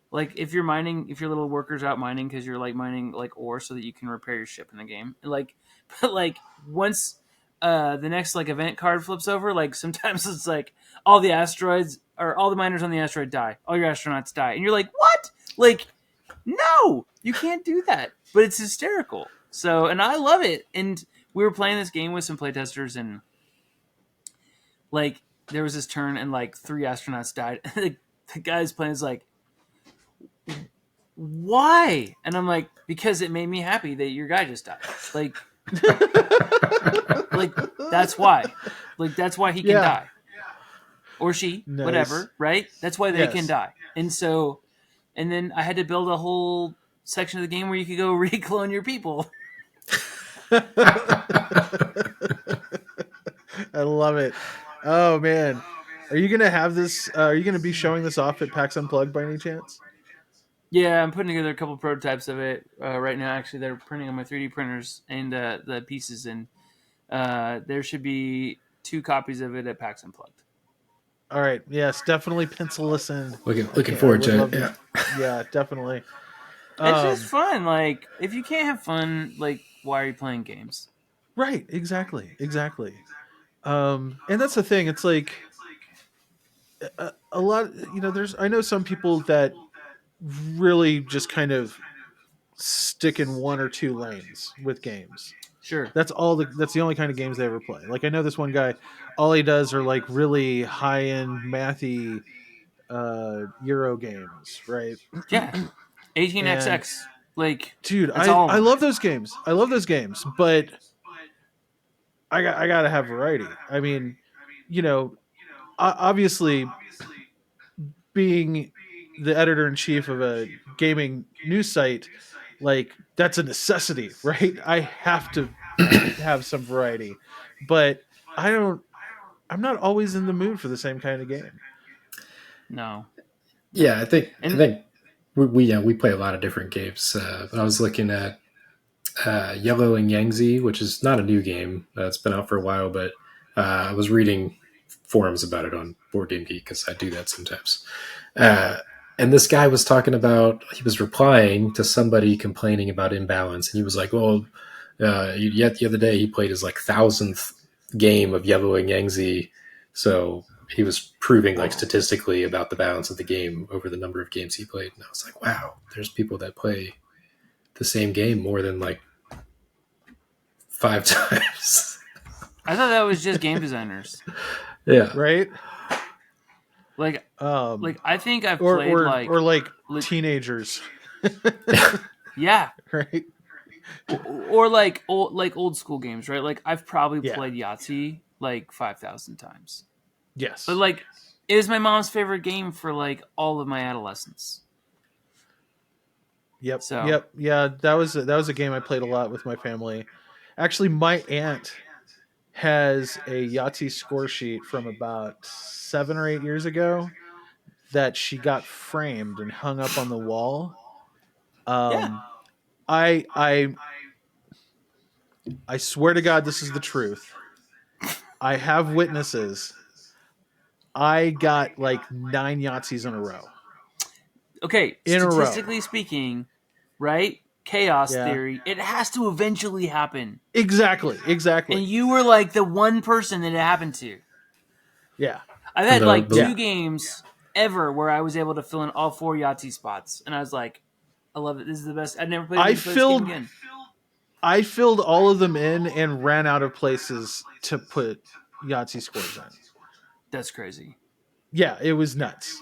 [SPEAKER 3] like if your little workers out mining because you're like mining like ore so that you can repair your ship in the game, like, but like once the next like event card flips over, like sometimes it's like all the asteroids or all the miners on the asteroid die, all your astronauts die, and you're like, what? Like, no, you can't do that. But it's hysterical. So, and I love it. And we were playing this game with some playtesters, and like there was this turn, and like 3 astronauts died. And the guy's playing is like, why? And I'm like, because it made me happy that your guy just died. Like, like that's why. Like that's why he can die, or she, whatever, right? That's why they can die. And so, and then I had to build a whole section of the game where you could go reclone your people.
[SPEAKER 1] I love it. Oh man, are you gonna have this? Are you gonna be showing this off at PAX Unplugged by any chance?
[SPEAKER 3] Yeah, I'm putting together a couple prototypes of it right now. Actually, they're printing on my 3D printers and the pieces, and there should be 2 copies of it at PAX Unplugged.
[SPEAKER 1] All right. Yes, definitely pencil us in.
[SPEAKER 2] Looking forward to it.
[SPEAKER 1] Yeah, definitely.
[SPEAKER 3] It's just fun. Like, if you can't have fun, like, why are you playing games?
[SPEAKER 1] Right. Exactly. And that's the thing. It's like a lot. I know some people that really just kind of stick in 1 or 2 lanes with games.
[SPEAKER 3] Sure.
[SPEAKER 1] That's the only kind of games they ever play. Like I know this one guy, all he does are like really high end mathy Euro games, right?
[SPEAKER 3] Yeah. 18XX. Like,
[SPEAKER 1] dude, I love those games. But I gotta have variety. I mean, obviously being the editor-in-chief of a gaming news site, like that's a necessity, right? I have to have some variety, but I'm not always in the mood for the same kind of game.
[SPEAKER 3] No.
[SPEAKER 2] Yeah, I think we play a lot of different games. But I was looking at Yellow and Yangtze, which is not a new game. It's been out for a while, but I was reading forums about it on Board Game Geek because I do that sometimes. And this guy was talking about, he was replying to somebody complaining about imbalance, and he was like, well, yet the other day he played his like 1,000th game of Yellow and Yangtze, so he was proving like statistically about the balance of the game over the number of games he played. And I was like, wow, there's people that play the same game more than like 5 times.
[SPEAKER 3] I thought that was just game designers.
[SPEAKER 1] Yeah. Right?
[SPEAKER 3] Like I think I've played
[SPEAKER 1] like teenagers.
[SPEAKER 3] Yeah.
[SPEAKER 1] Right.
[SPEAKER 3] Or like old school games, right? Like I've probably played Yahtzee like 5,000 times.
[SPEAKER 1] Yes.
[SPEAKER 3] But like it was my mom's favorite game for like all of my adolescence.
[SPEAKER 1] Yep. So. Yep. Yeah, that was a game I played a lot with my family. Actually, my aunt has a Yahtzee score sheet from about 7 or 8 years ago that she got framed and hung up on the wall. I swear to God, this is the truth. I have witnesses. I got like 9 Yahtzees in a row.
[SPEAKER 3] Okay, statistically speaking, right? Chaos theory, it has to eventually happen.
[SPEAKER 1] Exactly.
[SPEAKER 3] And you were like the one person that it happened to.
[SPEAKER 1] Yeah.
[SPEAKER 3] I've had like 2 games ever where I was able to fill in all 4 Yahtzee spots. And I was like, I love it. This is the best. I've never played this game again.
[SPEAKER 1] I filled all of them in and ran out of places to put Yahtzee scores in.
[SPEAKER 3] That's crazy.
[SPEAKER 1] Yeah, it was nuts.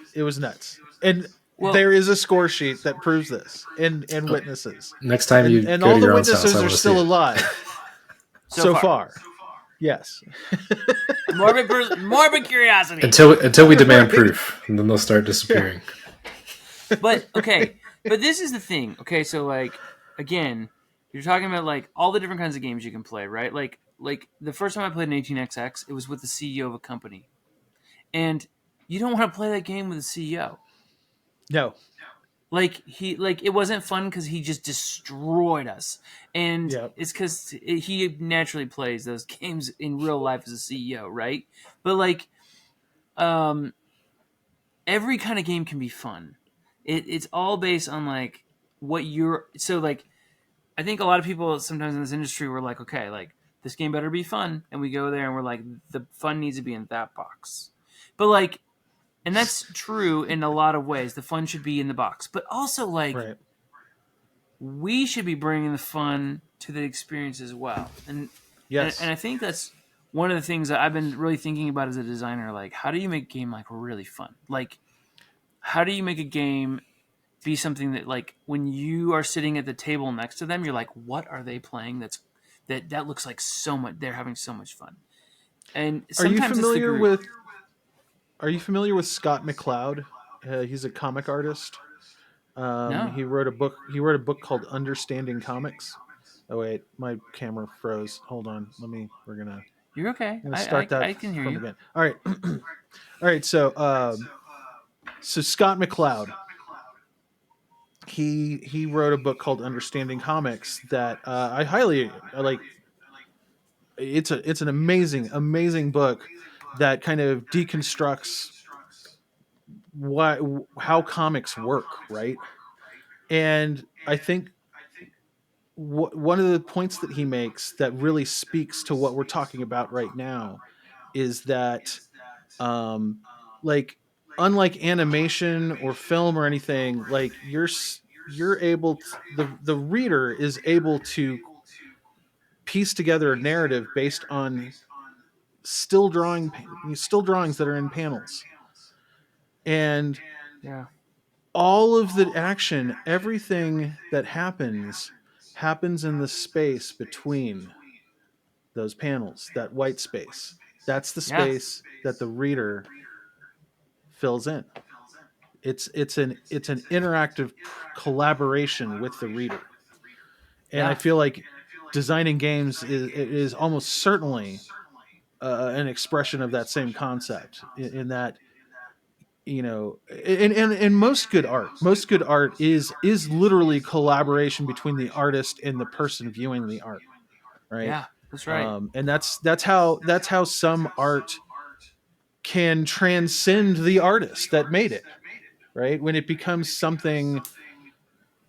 [SPEAKER 1] And there is a score sheet that proves this and witnesses.
[SPEAKER 2] Next time you
[SPEAKER 1] and
[SPEAKER 2] go
[SPEAKER 1] all
[SPEAKER 2] to
[SPEAKER 1] the
[SPEAKER 2] your
[SPEAKER 1] witnesses
[SPEAKER 2] house,
[SPEAKER 1] are still alive. so far. Yes.
[SPEAKER 3] Morbid curiosity.
[SPEAKER 2] Until we demand proof, and then they'll start disappearing.
[SPEAKER 3] But this is the thing. Okay, so like again, You're talking about like all the different kinds of games you can play, right? Like the first time I played an 18xx, it was with the CEO of a company, and you don't want to play that game with the CEO.
[SPEAKER 1] No.
[SPEAKER 3] Like it wasn't fun because he just destroyed us, and
[SPEAKER 1] Yeah.
[SPEAKER 3] it's because he naturally plays those games in real life as a CEO, right? But like, um, every kind of game can be fun. It's all based on like what you're. So like, I think a lot of people sometimes in this industry were like, okay, like this game better be fun, and we go there and we're like, the fun needs to be in that box. But like, and that's true in a lot of ways. The fun should be in the box, but also like
[SPEAKER 1] Right.
[SPEAKER 3] we should be bringing the fun to the experience as well. And
[SPEAKER 1] Yes.
[SPEAKER 3] I think that's one of the things that I've been really thinking about as a designer. Like, how do you make a game like really fun? Like, how do you make a game be something that like when you are sitting at the table next to them, you're like, what are they playing? That looks like so much. They're having so much fun. And
[SPEAKER 1] Are you
[SPEAKER 3] sometimes it's the
[SPEAKER 1] familiar
[SPEAKER 3] group.
[SPEAKER 1] with Scott McCloud? He's a comic artist.
[SPEAKER 3] No,
[SPEAKER 1] He wrote a book. He wrote a book called Understanding Comics. Oh wait, my camera froze. Hold on. We're
[SPEAKER 3] you're okay.
[SPEAKER 1] gonna
[SPEAKER 3] I
[SPEAKER 1] start that
[SPEAKER 3] I can hear
[SPEAKER 1] from
[SPEAKER 3] you.
[SPEAKER 1] again. All right. All right. So Scott McCloud, he wrote a book called Understanding Comics that I highly like. It's an amazing book that kind of deconstructs what how comics work, right? And I think one of the points that he makes that really speaks to what we're talking about right now is that um like unlike animation or film or anything, like you're able to, the reader is able to piece together a narrative based on still drawings that are in panels, and
[SPEAKER 3] Yeah.
[SPEAKER 1] all of the action, everything that happens in the space between those panels, that white space. That's the
[SPEAKER 3] Yeah.
[SPEAKER 1] space that the reader fills in. It's an interactive collaboration with the reader. And I
[SPEAKER 3] Yeah.
[SPEAKER 1] feel like designing games is almost certainly an expression of that same concept in that, you know, and most good art is literally collaboration between the artist and the person viewing the art, right?
[SPEAKER 3] Yeah. That's right.
[SPEAKER 1] And that's how some art can transcend the artist that made it, right? When it becomes something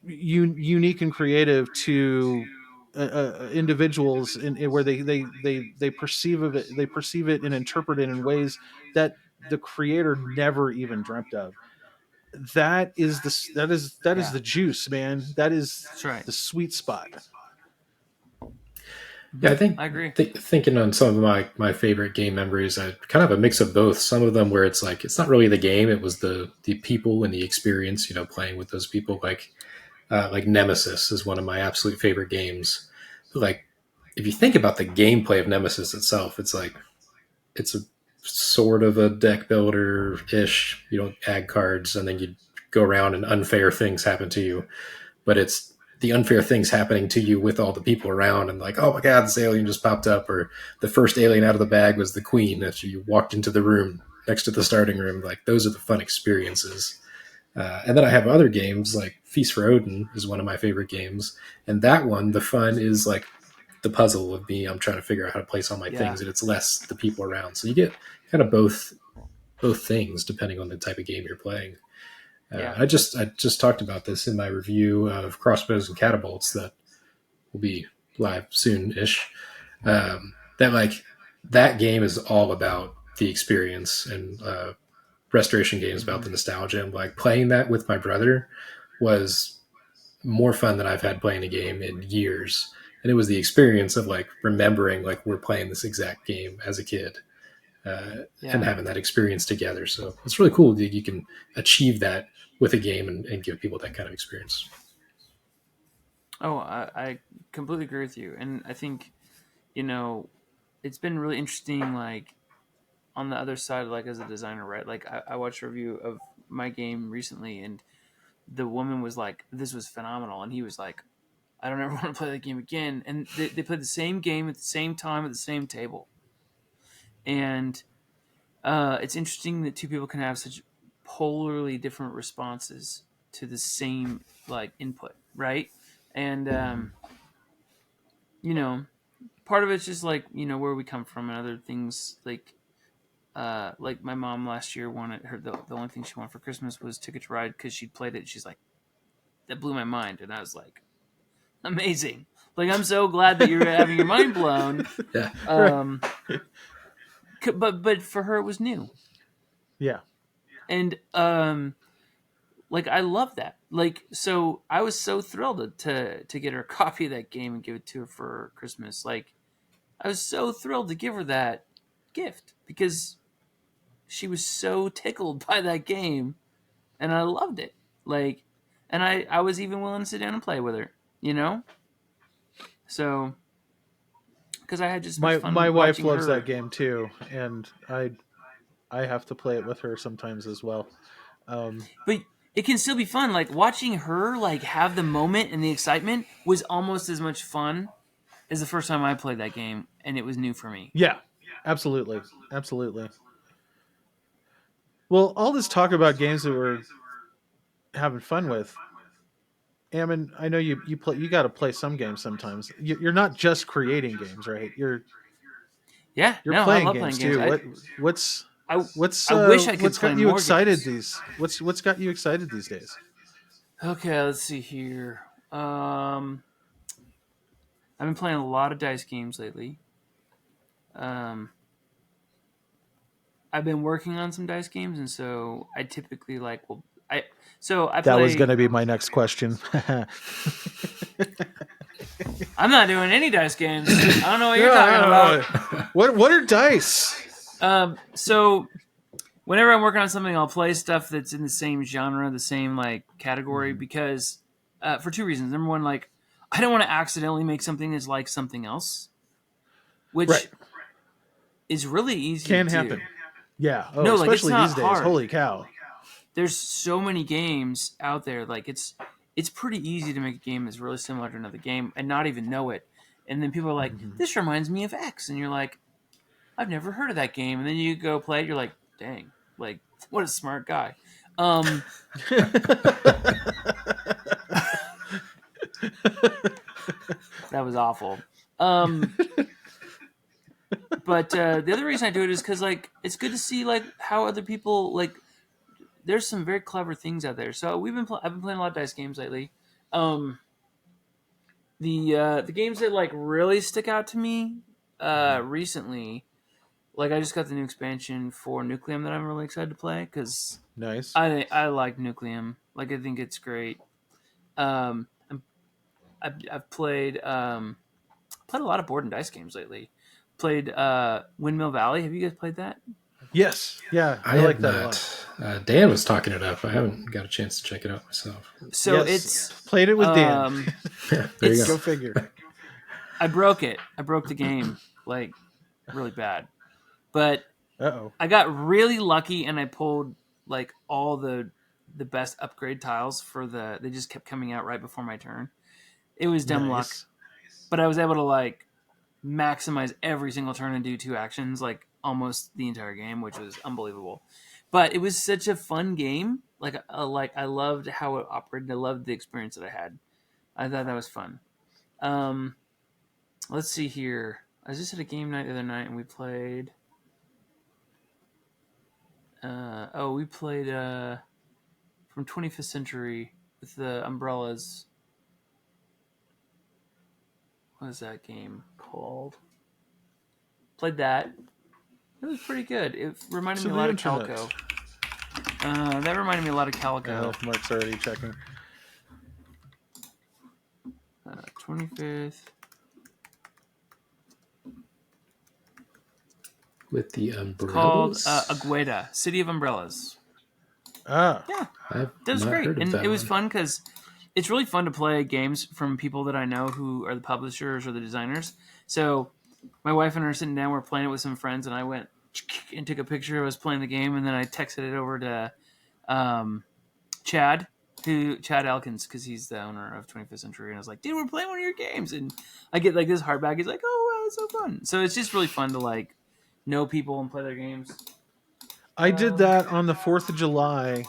[SPEAKER 1] unique and creative to individuals in where they perceive it and interpret it in ways that the creator never even dreamt of. That is
[SPEAKER 3] Yeah.
[SPEAKER 1] the juice, man. That is
[SPEAKER 3] That's right.
[SPEAKER 1] the sweet spot.
[SPEAKER 2] Yeah,
[SPEAKER 3] Mm-hmm.
[SPEAKER 2] I think
[SPEAKER 3] I agree.
[SPEAKER 2] thinking on some of my favorite game memories, I kind of a mix of both. Some of them where it's like it's not really the game; it was the people and the experience. Playing with those people. Like Nemesis is one of my absolute favorite games. But like if you think about the gameplay of Nemesis itself, it's like it's a sort of a deck builder ish. You don't add cards, and then you go around and unfair things happen to you. But it's the unfair things happening to you with all the people around, and like, oh my god, this alien just popped up, or the first alien out of the bag was the queen as you walked into the room next to the starting room. Like those are the fun experiences. And then I have other games like Feast for Odin is one of my favorite games, and that one the fun is like the puzzle of me. I'm trying to figure out how to place all my
[SPEAKER 3] Yeah.
[SPEAKER 2] things, and it's less the people around. So you get kind of both things depending on the type of game you're playing.
[SPEAKER 3] Yeah.
[SPEAKER 2] I just talked about this in my review of Crossbows and Catapults that will be live soon-ish. That like that game is all about the experience, and Restoration games about
[SPEAKER 3] Mm-hmm.
[SPEAKER 2] the nostalgia. And like playing that with my brother was more fun than I've had playing a game in years. And it was the experience of like remembering like we're playing this exact game as a kid, and
[SPEAKER 3] Yeah.
[SPEAKER 2] having that experience together. So it's really cool that you can achieve that with a game and give people that kind of experience.
[SPEAKER 3] Oh, I completely agree with you, and I think you know it's been really interesting. Like on the other side, like as a designer, right? Like I watched a review of my game recently, and the woman was like, "This was phenomenal," and he was like, I don't ever want to play that game again. And they played the same game at the same time at the same table. And it's interesting that two people can have such polarly different responses to the same like input, right? And you know, part of it's just like, you know, where we come from, and other things like my mom last year wanted her the only thing she wanted for Christmas was Ticket to Ride because she'd played it. She's like, that blew my mind, and I was like, amazing. Like, I'm so glad that you're having your mind blown.
[SPEAKER 2] Yeah.
[SPEAKER 3] But for her it was new.
[SPEAKER 1] Yeah.
[SPEAKER 3] And like, I love that. Like, so I was so thrilled to get her a copy of that game and give it to her for Christmas. Like, I was so thrilled to give her that gift because she was so tickled by that game, and I loved it. Like, and I was even willing to sit down and play with her, you know? So, because I had just
[SPEAKER 1] My
[SPEAKER 3] fun
[SPEAKER 1] wife
[SPEAKER 3] watching
[SPEAKER 1] loves
[SPEAKER 3] her.
[SPEAKER 1] that game too, and I have to play it with her sometimes as well.
[SPEAKER 3] But it can still be fun. Like, watching her like have the moment and the excitement was almost as much fun as the first time I played that game, and it was new for me.
[SPEAKER 1] Yeah, absolutely, absolutely. Well, all this talk about games that we're having fun with, Ammon, I know you play. You got to play some games sometimes. You're not just creating games, right? You're
[SPEAKER 3] Yeah, no, I
[SPEAKER 1] playing
[SPEAKER 3] love
[SPEAKER 1] games
[SPEAKER 3] playing games.
[SPEAKER 1] too. What's
[SPEAKER 3] I wish I could
[SPEAKER 1] what's
[SPEAKER 3] play
[SPEAKER 1] got you
[SPEAKER 3] more
[SPEAKER 1] excited
[SPEAKER 3] games.
[SPEAKER 1] what's got you excited these days?
[SPEAKER 3] Okay, let's see here. I've been playing a lot of dice games lately. I've been working on some dice games, and so I typically like. Well, I
[SPEAKER 1] That was
[SPEAKER 3] play.
[SPEAKER 1] going to be my next question.
[SPEAKER 3] I'm not doing any dice games. I don't know what you're talking about.
[SPEAKER 1] What are dice?
[SPEAKER 3] So whenever I'm working on something, I'll play stuff that's in the same genre, the same like category, because for two reasons. Number one, like, I don't want to accidentally make something that's like something else, which
[SPEAKER 1] Right.
[SPEAKER 3] is really easy
[SPEAKER 1] Can
[SPEAKER 3] to do.
[SPEAKER 1] happen. Yeah. Oh,
[SPEAKER 3] No, like, it's
[SPEAKER 1] especially
[SPEAKER 3] not
[SPEAKER 1] these days.
[SPEAKER 3] hard.
[SPEAKER 1] Holy cow.
[SPEAKER 3] There's so many games out there. Like, it's pretty easy to make a game that's really similar to another game and not even know it. And then people are like, this reminds me of X. And you're like, I've never heard of that game. And then you go play it. You're like, dang, like, what a smart guy. That was awful. But the other reason I do it is because, like, it's good to see like how other people like. There's some very clever things out there. So I've been playing a lot of dice games lately. The games that like really stick out to me recently, like, I just got the new expansion for Nucleum that I'm really excited to play because
[SPEAKER 1] Nice.
[SPEAKER 3] I like Nucleum. Like, I think it's great. I've played a lot of board and dice games lately. Played Windmill Valley. Have you guys played that?
[SPEAKER 1] Yes. Yeah. I like that a lot.
[SPEAKER 2] Dan was talking it up. I haven't got a chance to check it out myself.
[SPEAKER 3] So
[SPEAKER 1] Yes.
[SPEAKER 3] it's
[SPEAKER 1] Played it with Dan.
[SPEAKER 2] Yeah, there you
[SPEAKER 1] Go
[SPEAKER 2] go.
[SPEAKER 1] figure.
[SPEAKER 3] I broke it. I broke the game like really bad. But
[SPEAKER 1] Uh-oh.
[SPEAKER 3] I got really lucky and I pulled like all the best upgrade tiles for they just kept coming out right before my turn. It was dumb luck. But I was able to like maximize every single turn and do 2 actions like almost the entire game, which was unbelievable. But it was such a fun game. Like I loved how it operated. I loved the experience that I had. I thought that was fun. Let's see here. I was just at a game night the other night and we played. We played from 25th Century with the umbrellas. What is that game called? Played that. It was pretty good. It reminded me a lot of Calico. That reminded me a lot of Calico.
[SPEAKER 1] Mark's already checking.
[SPEAKER 3] 25th.
[SPEAKER 2] With the
[SPEAKER 3] Called
[SPEAKER 2] umbrellas?
[SPEAKER 3] Agueda, City of Umbrellas.
[SPEAKER 1] Ah.
[SPEAKER 3] Yeah,
[SPEAKER 2] I've
[SPEAKER 3] that was
[SPEAKER 2] not
[SPEAKER 3] great.
[SPEAKER 2] heard of
[SPEAKER 3] And
[SPEAKER 2] that
[SPEAKER 3] it was
[SPEAKER 2] one.
[SPEAKER 3] fun because it's really fun to play games from people that I know who are the publishers or the designers. So my wife and I are sitting down, we're playing it with some friends, and I went and took a picture of us playing the game, and then I texted it over to Chad, Chad Elkins, because he's the owner of 25th Century, and I was like, dude, we're playing one of your games, and I get like this hardback. He's like, oh wow, it's so fun. So it's just really fun to like know people and play their games.
[SPEAKER 1] I did that on the 4th of July.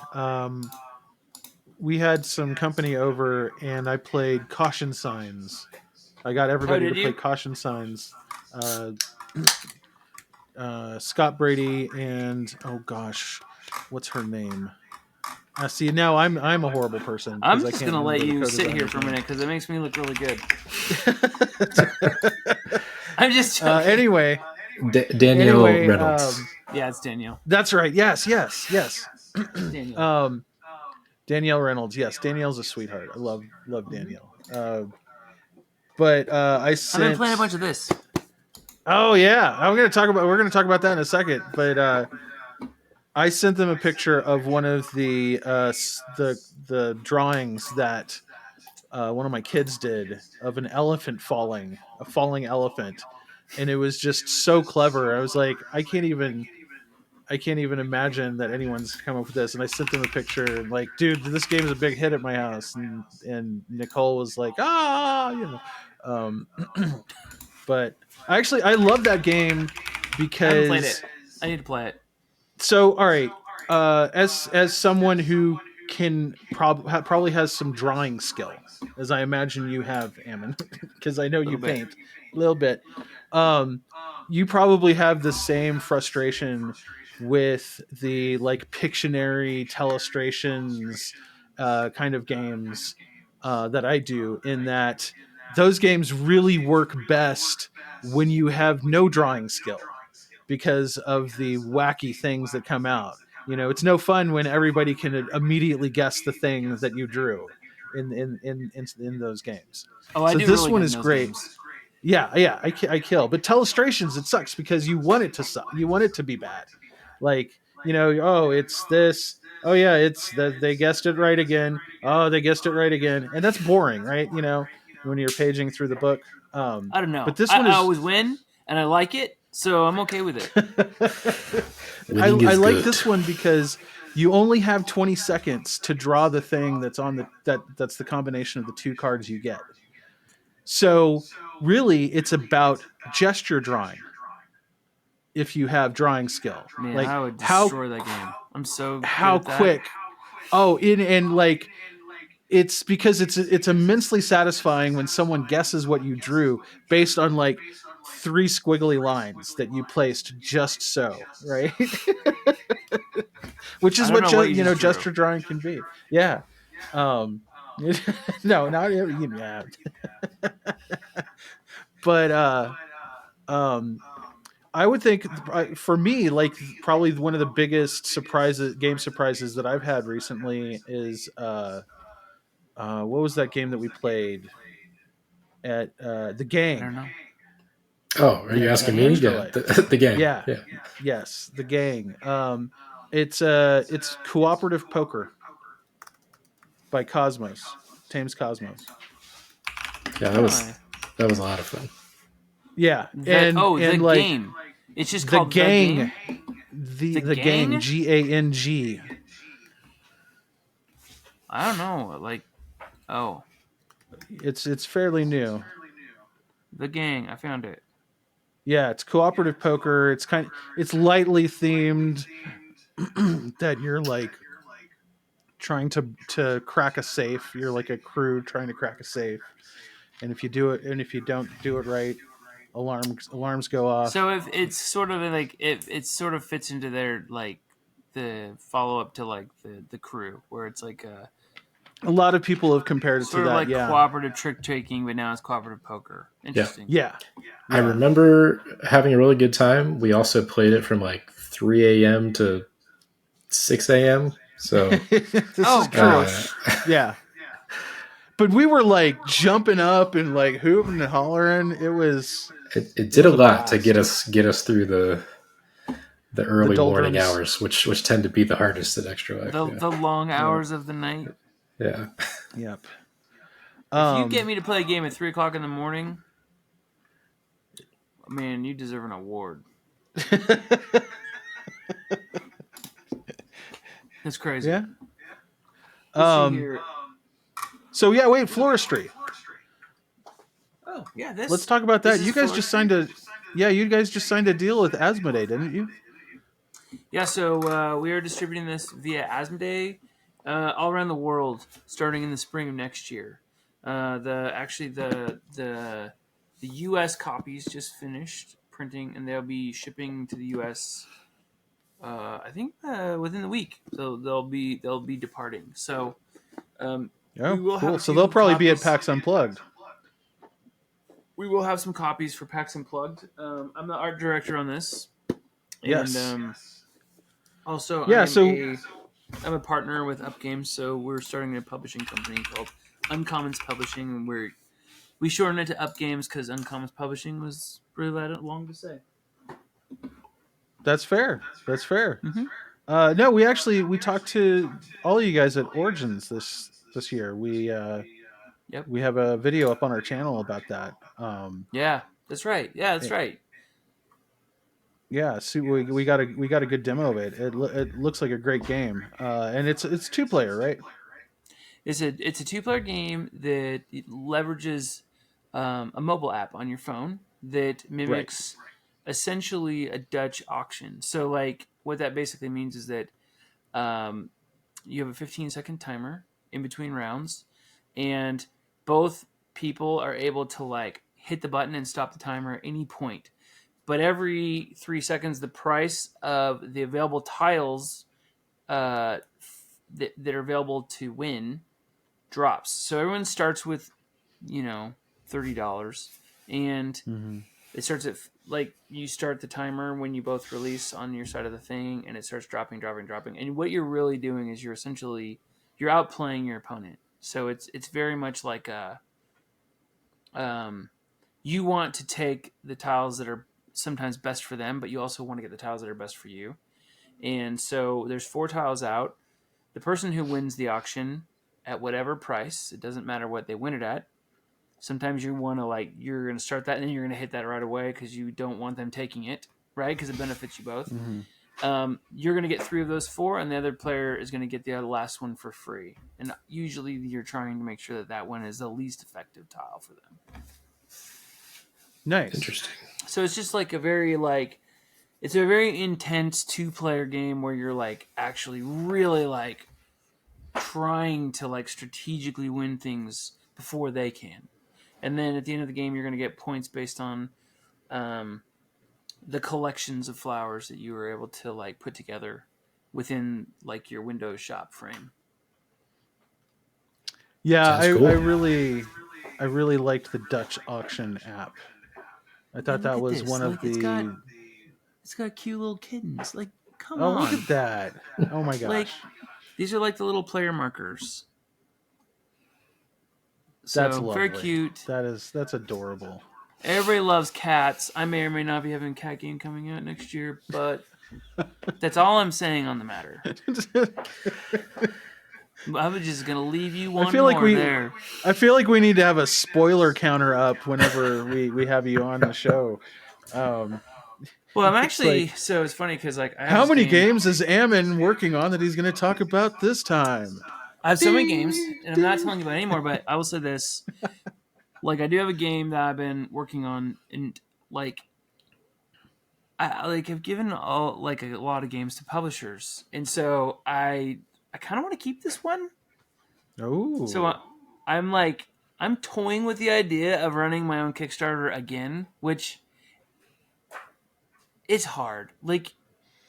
[SPEAKER 1] We had some company over, and I played Caution Signs. I got everybody to play Caution Signs. Scott Brady and oh gosh, what's her name? See, now I'm a horrible person.
[SPEAKER 3] I'm
[SPEAKER 1] I
[SPEAKER 3] just
[SPEAKER 1] can't
[SPEAKER 3] gonna let
[SPEAKER 1] remember the
[SPEAKER 3] you sit here
[SPEAKER 1] co-designer's
[SPEAKER 3] for a
[SPEAKER 1] name.
[SPEAKER 3] minute because it makes me look really good. I'm just joking.
[SPEAKER 1] Anyway,
[SPEAKER 2] Danielle Reynolds.
[SPEAKER 3] Yeah, it's Danielle.
[SPEAKER 1] That's right. Yes.
[SPEAKER 3] Danielle.
[SPEAKER 1] Danielle Reynolds. Yes, Danielle's a sweetheart. I love Danielle. But I sent.
[SPEAKER 3] I've been playing a bunch of this.
[SPEAKER 1] Oh yeah, we're gonna talk about that in a second. But I sent them a picture of one of the drawings that one of my kids did of an elephant a falling elephant, and it was just so clever. I was like, I can't even imagine that anyone's come up with this. And I sent them a picture and like, dude, this game is a big hit at my house. And Nicole was like, but I love that game because
[SPEAKER 3] I haven't played it. I need to play it.
[SPEAKER 1] So, all right, as someone who can probably has some drawing skill, as I imagine you have, Ammon, because I know you paint a little bit. You probably have the same frustration with the like Pictionary, Telestrations kind of games that I do, in that those games really work best when you have no drawing skill, because of the wacky things that come out. It's no fun when everybody can immediately guess the thing that you drew in those games.
[SPEAKER 3] Oh, I
[SPEAKER 1] so
[SPEAKER 3] do
[SPEAKER 1] this
[SPEAKER 3] really
[SPEAKER 1] one
[SPEAKER 3] good
[SPEAKER 1] is
[SPEAKER 3] in those
[SPEAKER 1] great.
[SPEAKER 3] Games.
[SPEAKER 1] Yeah, I kill. But Telestrations, it sucks because you want it to suck. You want it to be bad. Like, oh, it's this. Oh yeah, it's that they guessed it right again. Oh, they guessed it right again, and that's boring, right? When you're paging through the book.
[SPEAKER 3] I don't know.
[SPEAKER 1] But this
[SPEAKER 3] I
[SPEAKER 1] one is.
[SPEAKER 3] I always win, and I like it, so I'm okay with it.
[SPEAKER 1] I like this one because you only have 20 seconds to draw the thing that's on that's the combination of the two cards you get. So really, it's about gesture drawing. If you have drawing skill,
[SPEAKER 3] Man,
[SPEAKER 1] like
[SPEAKER 3] I would destroy that game. I'm so
[SPEAKER 1] how
[SPEAKER 3] good at
[SPEAKER 1] quick.
[SPEAKER 3] that.
[SPEAKER 1] Oh, and like it's because it's immensely satisfying when someone guesses what you drew based on like 3 squiggly lines that you placed just so, right? Which is what gesture drawing can be. Yeah. No, not yeah. But I would think for me, like probably one of the biggest game surprises that I've had recently is what was that game that we played at The Gang?
[SPEAKER 3] I don't know.
[SPEAKER 2] Oh, are you asking me? Yeah, the Gang.
[SPEAKER 1] Yeah. Yes, The Gang. It's cooperative poker by Cosmos, Thames Cosmos.
[SPEAKER 2] Yeah, that was a lot of fun.
[SPEAKER 1] Yeah,
[SPEAKER 3] the
[SPEAKER 1] like,
[SPEAKER 3] game. It's just called
[SPEAKER 1] The Gang.
[SPEAKER 3] The
[SPEAKER 1] Gang,
[SPEAKER 3] Gang?
[SPEAKER 1] Gang.
[SPEAKER 3] I don't know. Like, oh,
[SPEAKER 1] it's fairly new.
[SPEAKER 3] The Gang. I found it.
[SPEAKER 1] Yeah, it's cooperative poker. It's lightly themed that you're like trying to crack a safe. You're like a crew trying to crack a safe, and if you do it, and if you don't do it right, alarms go off.
[SPEAKER 3] So if it's sort of like it sort of fits into their like the follow up to like the Crew, where it's like
[SPEAKER 1] a lot of people have compared it to that.
[SPEAKER 3] Sort of like
[SPEAKER 1] yeah,
[SPEAKER 3] cooperative trick taking, but now it's cooperative poker. Interesting.
[SPEAKER 1] Yeah.
[SPEAKER 2] I remember having a really good time. We also played it from like 3 a.m. to 6 a.m. So
[SPEAKER 1] this is gross. Yeah. But we were like jumping up and like hooping and hollering.
[SPEAKER 2] It did a lot to get us through the early morning hours, which tend to be the hardest at Extra Life.
[SPEAKER 3] The long hours of the night.
[SPEAKER 2] Yeah.
[SPEAKER 1] Yep.
[SPEAKER 3] If you get me to play a game at 3 o'clock in the morning, man, you deserve an award. That's crazy.
[SPEAKER 1] Yeah.
[SPEAKER 3] Let's see here.
[SPEAKER 1] So yeah, wait, floristry.
[SPEAKER 3] Oh yeah,
[SPEAKER 1] Let's talk about that. You guys just signed a deal with Asmodee, didn't you?
[SPEAKER 3] Yeah, so we are distributing this via Asmodee all around the world, starting in the spring of next year. The U.S. copies just finished printing, and they'll be shipping to the U.S. I think within the week. So they'll be departing. So we will have.
[SPEAKER 1] So they'll probably be at PAX Unplugged.
[SPEAKER 3] We will have some copies for PAX Unplugged. I'm the art director on this.
[SPEAKER 1] Yes.
[SPEAKER 3] And also, I'm a partner with Up Games, so we're starting a publishing company called Uncommons Publishing, and we shortened it to Up Games because Uncommons Publishing was really long to say.
[SPEAKER 1] That's fair.
[SPEAKER 3] Mm-hmm.
[SPEAKER 1] No, we talked to all of you guys at Origins this year. We have a video up on our channel about that.
[SPEAKER 3] Yeah, that's right. Right.
[SPEAKER 1] Yeah, so we got a good demo of it. It looks like a great game, and it's 2-player, right?
[SPEAKER 3] It's a 2-player game that leverages a mobile app on your phone that mimics essentially a Dutch auction. So, like, what that basically means is that you have a 15-second timer in between rounds, and both people are able to like hit the button and stop the timer at any point. But every 3 seconds, the price of the available tiles that are available to win drops. So everyone starts with, $30, and it starts at like you start the timer when you both release on your side of the thing, and it starts dropping. And what you're really doing is you're outplaying your opponent. So it's very much like you want to take the tiles that are sometimes best for them, but you also want to get the tiles that are best for you. And so there's 4 tiles out. The person who wins the auction at whatever price, it doesn't matter what they win it at. Sometimes you want to you're going to start that and then you're going to hit that right away because you don't want them taking it, right? Because it benefits you both.
[SPEAKER 1] Mm-hmm.
[SPEAKER 3] You're going to get 3 of those 4, and the other player is going to get the last one for free. And usually you're trying to make sure that one is the least effective tile for them.
[SPEAKER 1] Nice.
[SPEAKER 2] Interesting.
[SPEAKER 3] So it's just like it's a very intense 2-player game where you're actually really trying to strategically win things before they can. And then at the end of the game, you're going to get points based on the collections of flowers that you were able to put together within your Windows shop frame.
[SPEAKER 1] Yeah,
[SPEAKER 2] cool.
[SPEAKER 1] I really liked the Dutch auction app. I thought that was one of the.
[SPEAKER 3] It's got cute little kittens. Come on!
[SPEAKER 1] Oh, look at that! Oh my gosh!
[SPEAKER 3] These are the little player markers.
[SPEAKER 1] That's
[SPEAKER 3] so
[SPEAKER 1] lovely.
[SPEAKER 3] Very cute.
[SPEAKER 1] That's adorable.
[SPEAKER 3] Everybody loves cats. I may or may not be having a cat game coming out next year, but that's all I'm saying on the matter. I was just gonna leave you one there.
[SPEAKER 1] I feel like we need to have a spoiler counter up whenever we have you on the show.
[SPEAKER 3] Well, I'm actually so it's funny because
[SPEAKER 1] how many games is Ammon working on that he's going to talk about this time?
[SPEAKER 3] I have so many games, and I'm not telling you about it anymore. But I will say this: I do have a game that I've been working on, and I've given a lot of games to publishers, and so I kind of want to keep this one.
[SPEAKER 1] Oh,
[SPEAKER 3] so I'm toying with the idea of running my own Kickstarter again, which it's hard.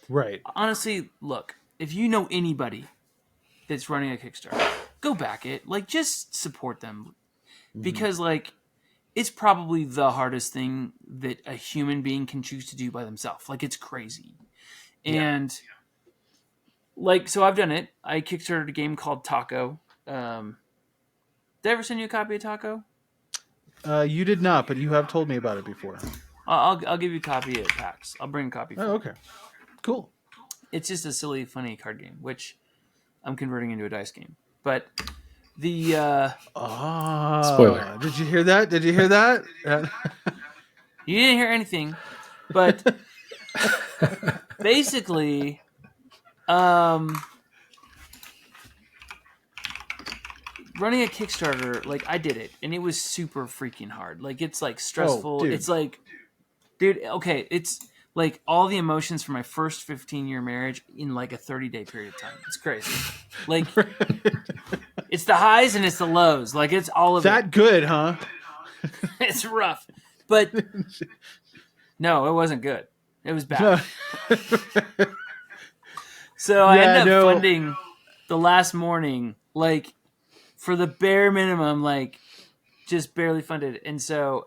[SPEAKER 1] Right.
[SPEAKER 3] Honestly, look, if you know anybody that's running a Kickstarter, go back it. Just support them, because it's probably the hardest thing that a human being can choose to do by themselves. It's crazy. And so I've done it. I Kickstarted a game called Taco. Did I ever send you a copy of Taco?
[SPEAKER 1] You did not, but you have told me about it before.
[SPEAKER 3] I'll give you a copy at PAX. I'll bring a copy.
[SPEAKER 1] Oh, okay. Cool.
[SPEAKER 3] It's just a silly, funny card game, which I'm converting into a dice game. But the
[SPEAKER 2] spoiler.
[SPEAKER 1] Did you hear that?
[SPEAKER 3] You didn't hear anything, but basically, running a Kickstarter, like I did it, and it was super freaking hard. Like it's like stressful.
[SPEAKER 1] dude.
[SPEAKER 3] It's like, dude, okay, it's like all the emotions from my first 15-year marriage in like a 30-day period of time. It's crazy. Like it's the highs and it's the lows. Like it's all of
[SPEAKER 1] that
[SPEAKER 3] it.
[SPEAKER 1] good, huh?
[SPEAKER 3] It's rough, but no, it wasn't good. It was bad. So I ended up funding the last morning, like for the bare minimum, like just barely funded, and so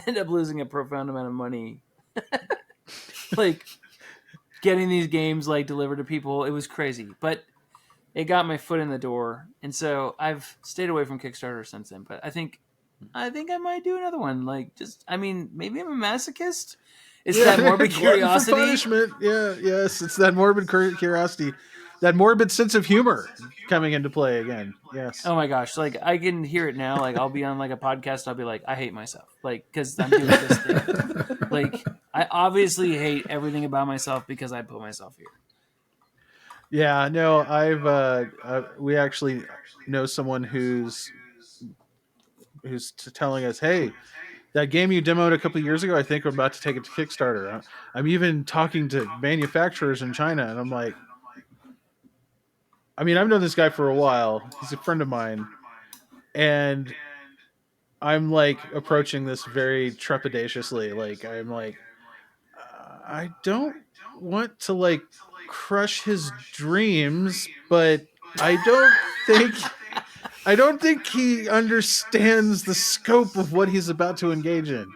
[SPEAKER 3] ended up losing a profound amount of money, like getting these games like delivered to people. It was crazy, but it got my foot in the door, and so I've stayed away from Kickstarter since then. But I think I might do another one. Like, just I mean, maybe I'm a masochist. It's that morbid curiosity.
[SPEAKER 1] For punishment. Yeah, yes, it's that morbid curiosity, that morbid sense of humor coming into play again. Yes.
[SPEAKER 3] Oh my gosh! Like I can hear it now. Like I'll be on like a podcast. I'll be like, I hate myself. Like because I'm doing this thing. Like I obviously hate everything about myself because I put myself here.
[SPEAKER 1] Yeah. No, we actually know someone who's telling us, hey, that game you demoed a couple of years ago, I think we're about to take it to Kickstarter. I'm even talking to manufacturers in China, and I'm like, I mean, I've known this guy for a while. He's a friend of mine, and I'm like approaching this very trepidatiously. Like, I'm like, I don't want to like crush his dreams, but I don't think he understands the scope of what he's about to engage in.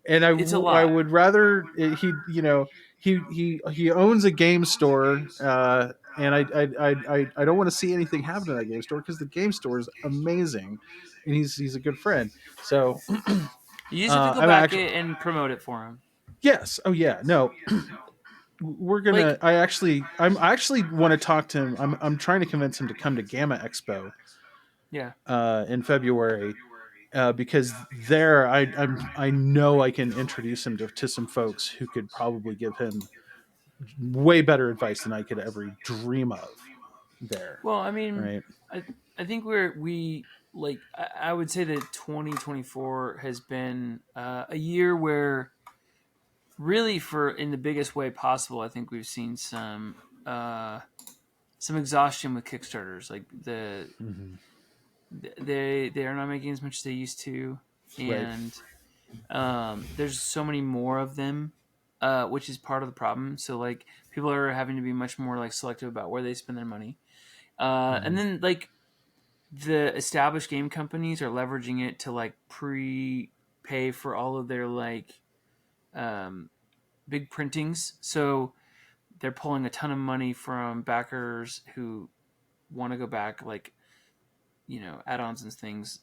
[SPEAKER 1] And
[SPEAKER 3] It's a
[SPEAKER 1] I
[SPEAKER 3] lot.
[SPEAKER 1] would rather he owns a game store, and I don't want to see anything happen to that game store because the game store is amazing, and he's a good friend. So
[SPEAKER 3] You just have to go
[SPEAKER 1] I'm
[SPEAKER 3] back
[SPEAKER 1] actually
[SPEAKER 3] and promote it for him.
[SPEAKER 1] yes, oh yeah, no, we're gonna.
[SPEAKER 3] Like,
[SPEAKER 1] I actually want to talk to him. I'm trying to convince him to come to Gamma Expo
[SPEAKER 3] yeah.
[SPEAKER 1] in February. Because there, I know I can introduce him to some folks who could probably give him way better advice than I could ever dream of. There,
[SPEAKER 3] Well, I mean,
[SPEAKER 1] right?
[SPEAKER 3] I think we like I would say that 2024 has been a year where really for in the biggest way possible, I think we've seen some exhaustion with Kickstarters. Like
[SPEAKER 1] Mm-hmm.
[SPEAKER 3] they are not making as much as they used to, and there's so many more of them, which is part of the problem. So like people are having to be much more like selective about where they spend their money, and then like the established game companies are leveraging it to like pay for all of their like big printings. So they're pulling a ton of money from backers who want to go back, like add-ons and things.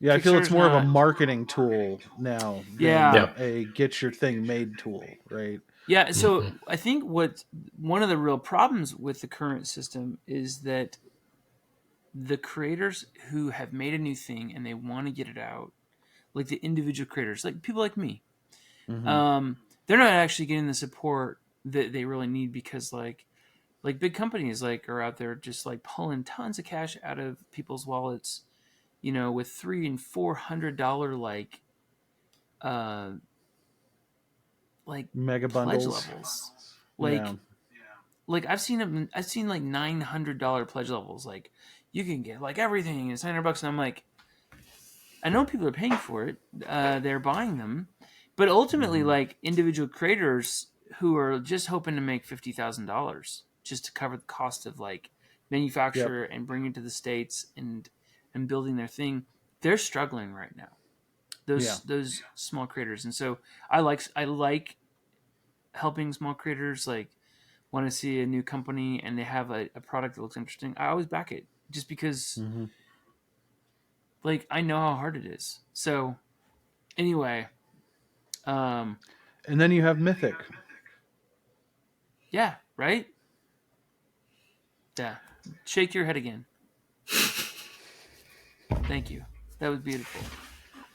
[SPEAKER 1] Yeah, I feel it's more of a
[SPEAKER 3] not.
[SPEAKER 1] marketing tool now than
[SPEAKER 3] Yeah.
[SPEAKER 1] a get your thing made tool, right?
[SPEAKER 3] Yeah, so I think one of the real problems with the current system is that the creators who have made a new thing and they want to get it out, like the individual creators, like people like me, they're not actually getting the support that they really need because like big companies like are out there just like pulling tons of cash out of people's wallets, with $300 and $400 uh like
[SPEAKER 1] Mega
[SPEAKER 3] pledge
[SPEAKER 1] bundles.
[SPEAKER 3] levels.
[SPEAKER 1] Yeah.
[SPEAKER 3] Like I've seen like $900 pledge levels. Like you can get like everything. It's $900, and I'm like, I know people are paying for it. They're buying them, but ultimately, like individual creators who are just hoping to make $50,000 just to cover the cost of like manufacture and bringing it to the States and building their thing, they're struggling right now. Those small creators, and so I like helping small creators like want to see a new company and they have a product that looks interesting. I always back it just because like I know how hard it is. So anyway,
[SPEAKER 1] And then you have Mythic.
[SPEAKER 3] yeah, right? Yeah. Shake your head again. Thank you. That was beautiful.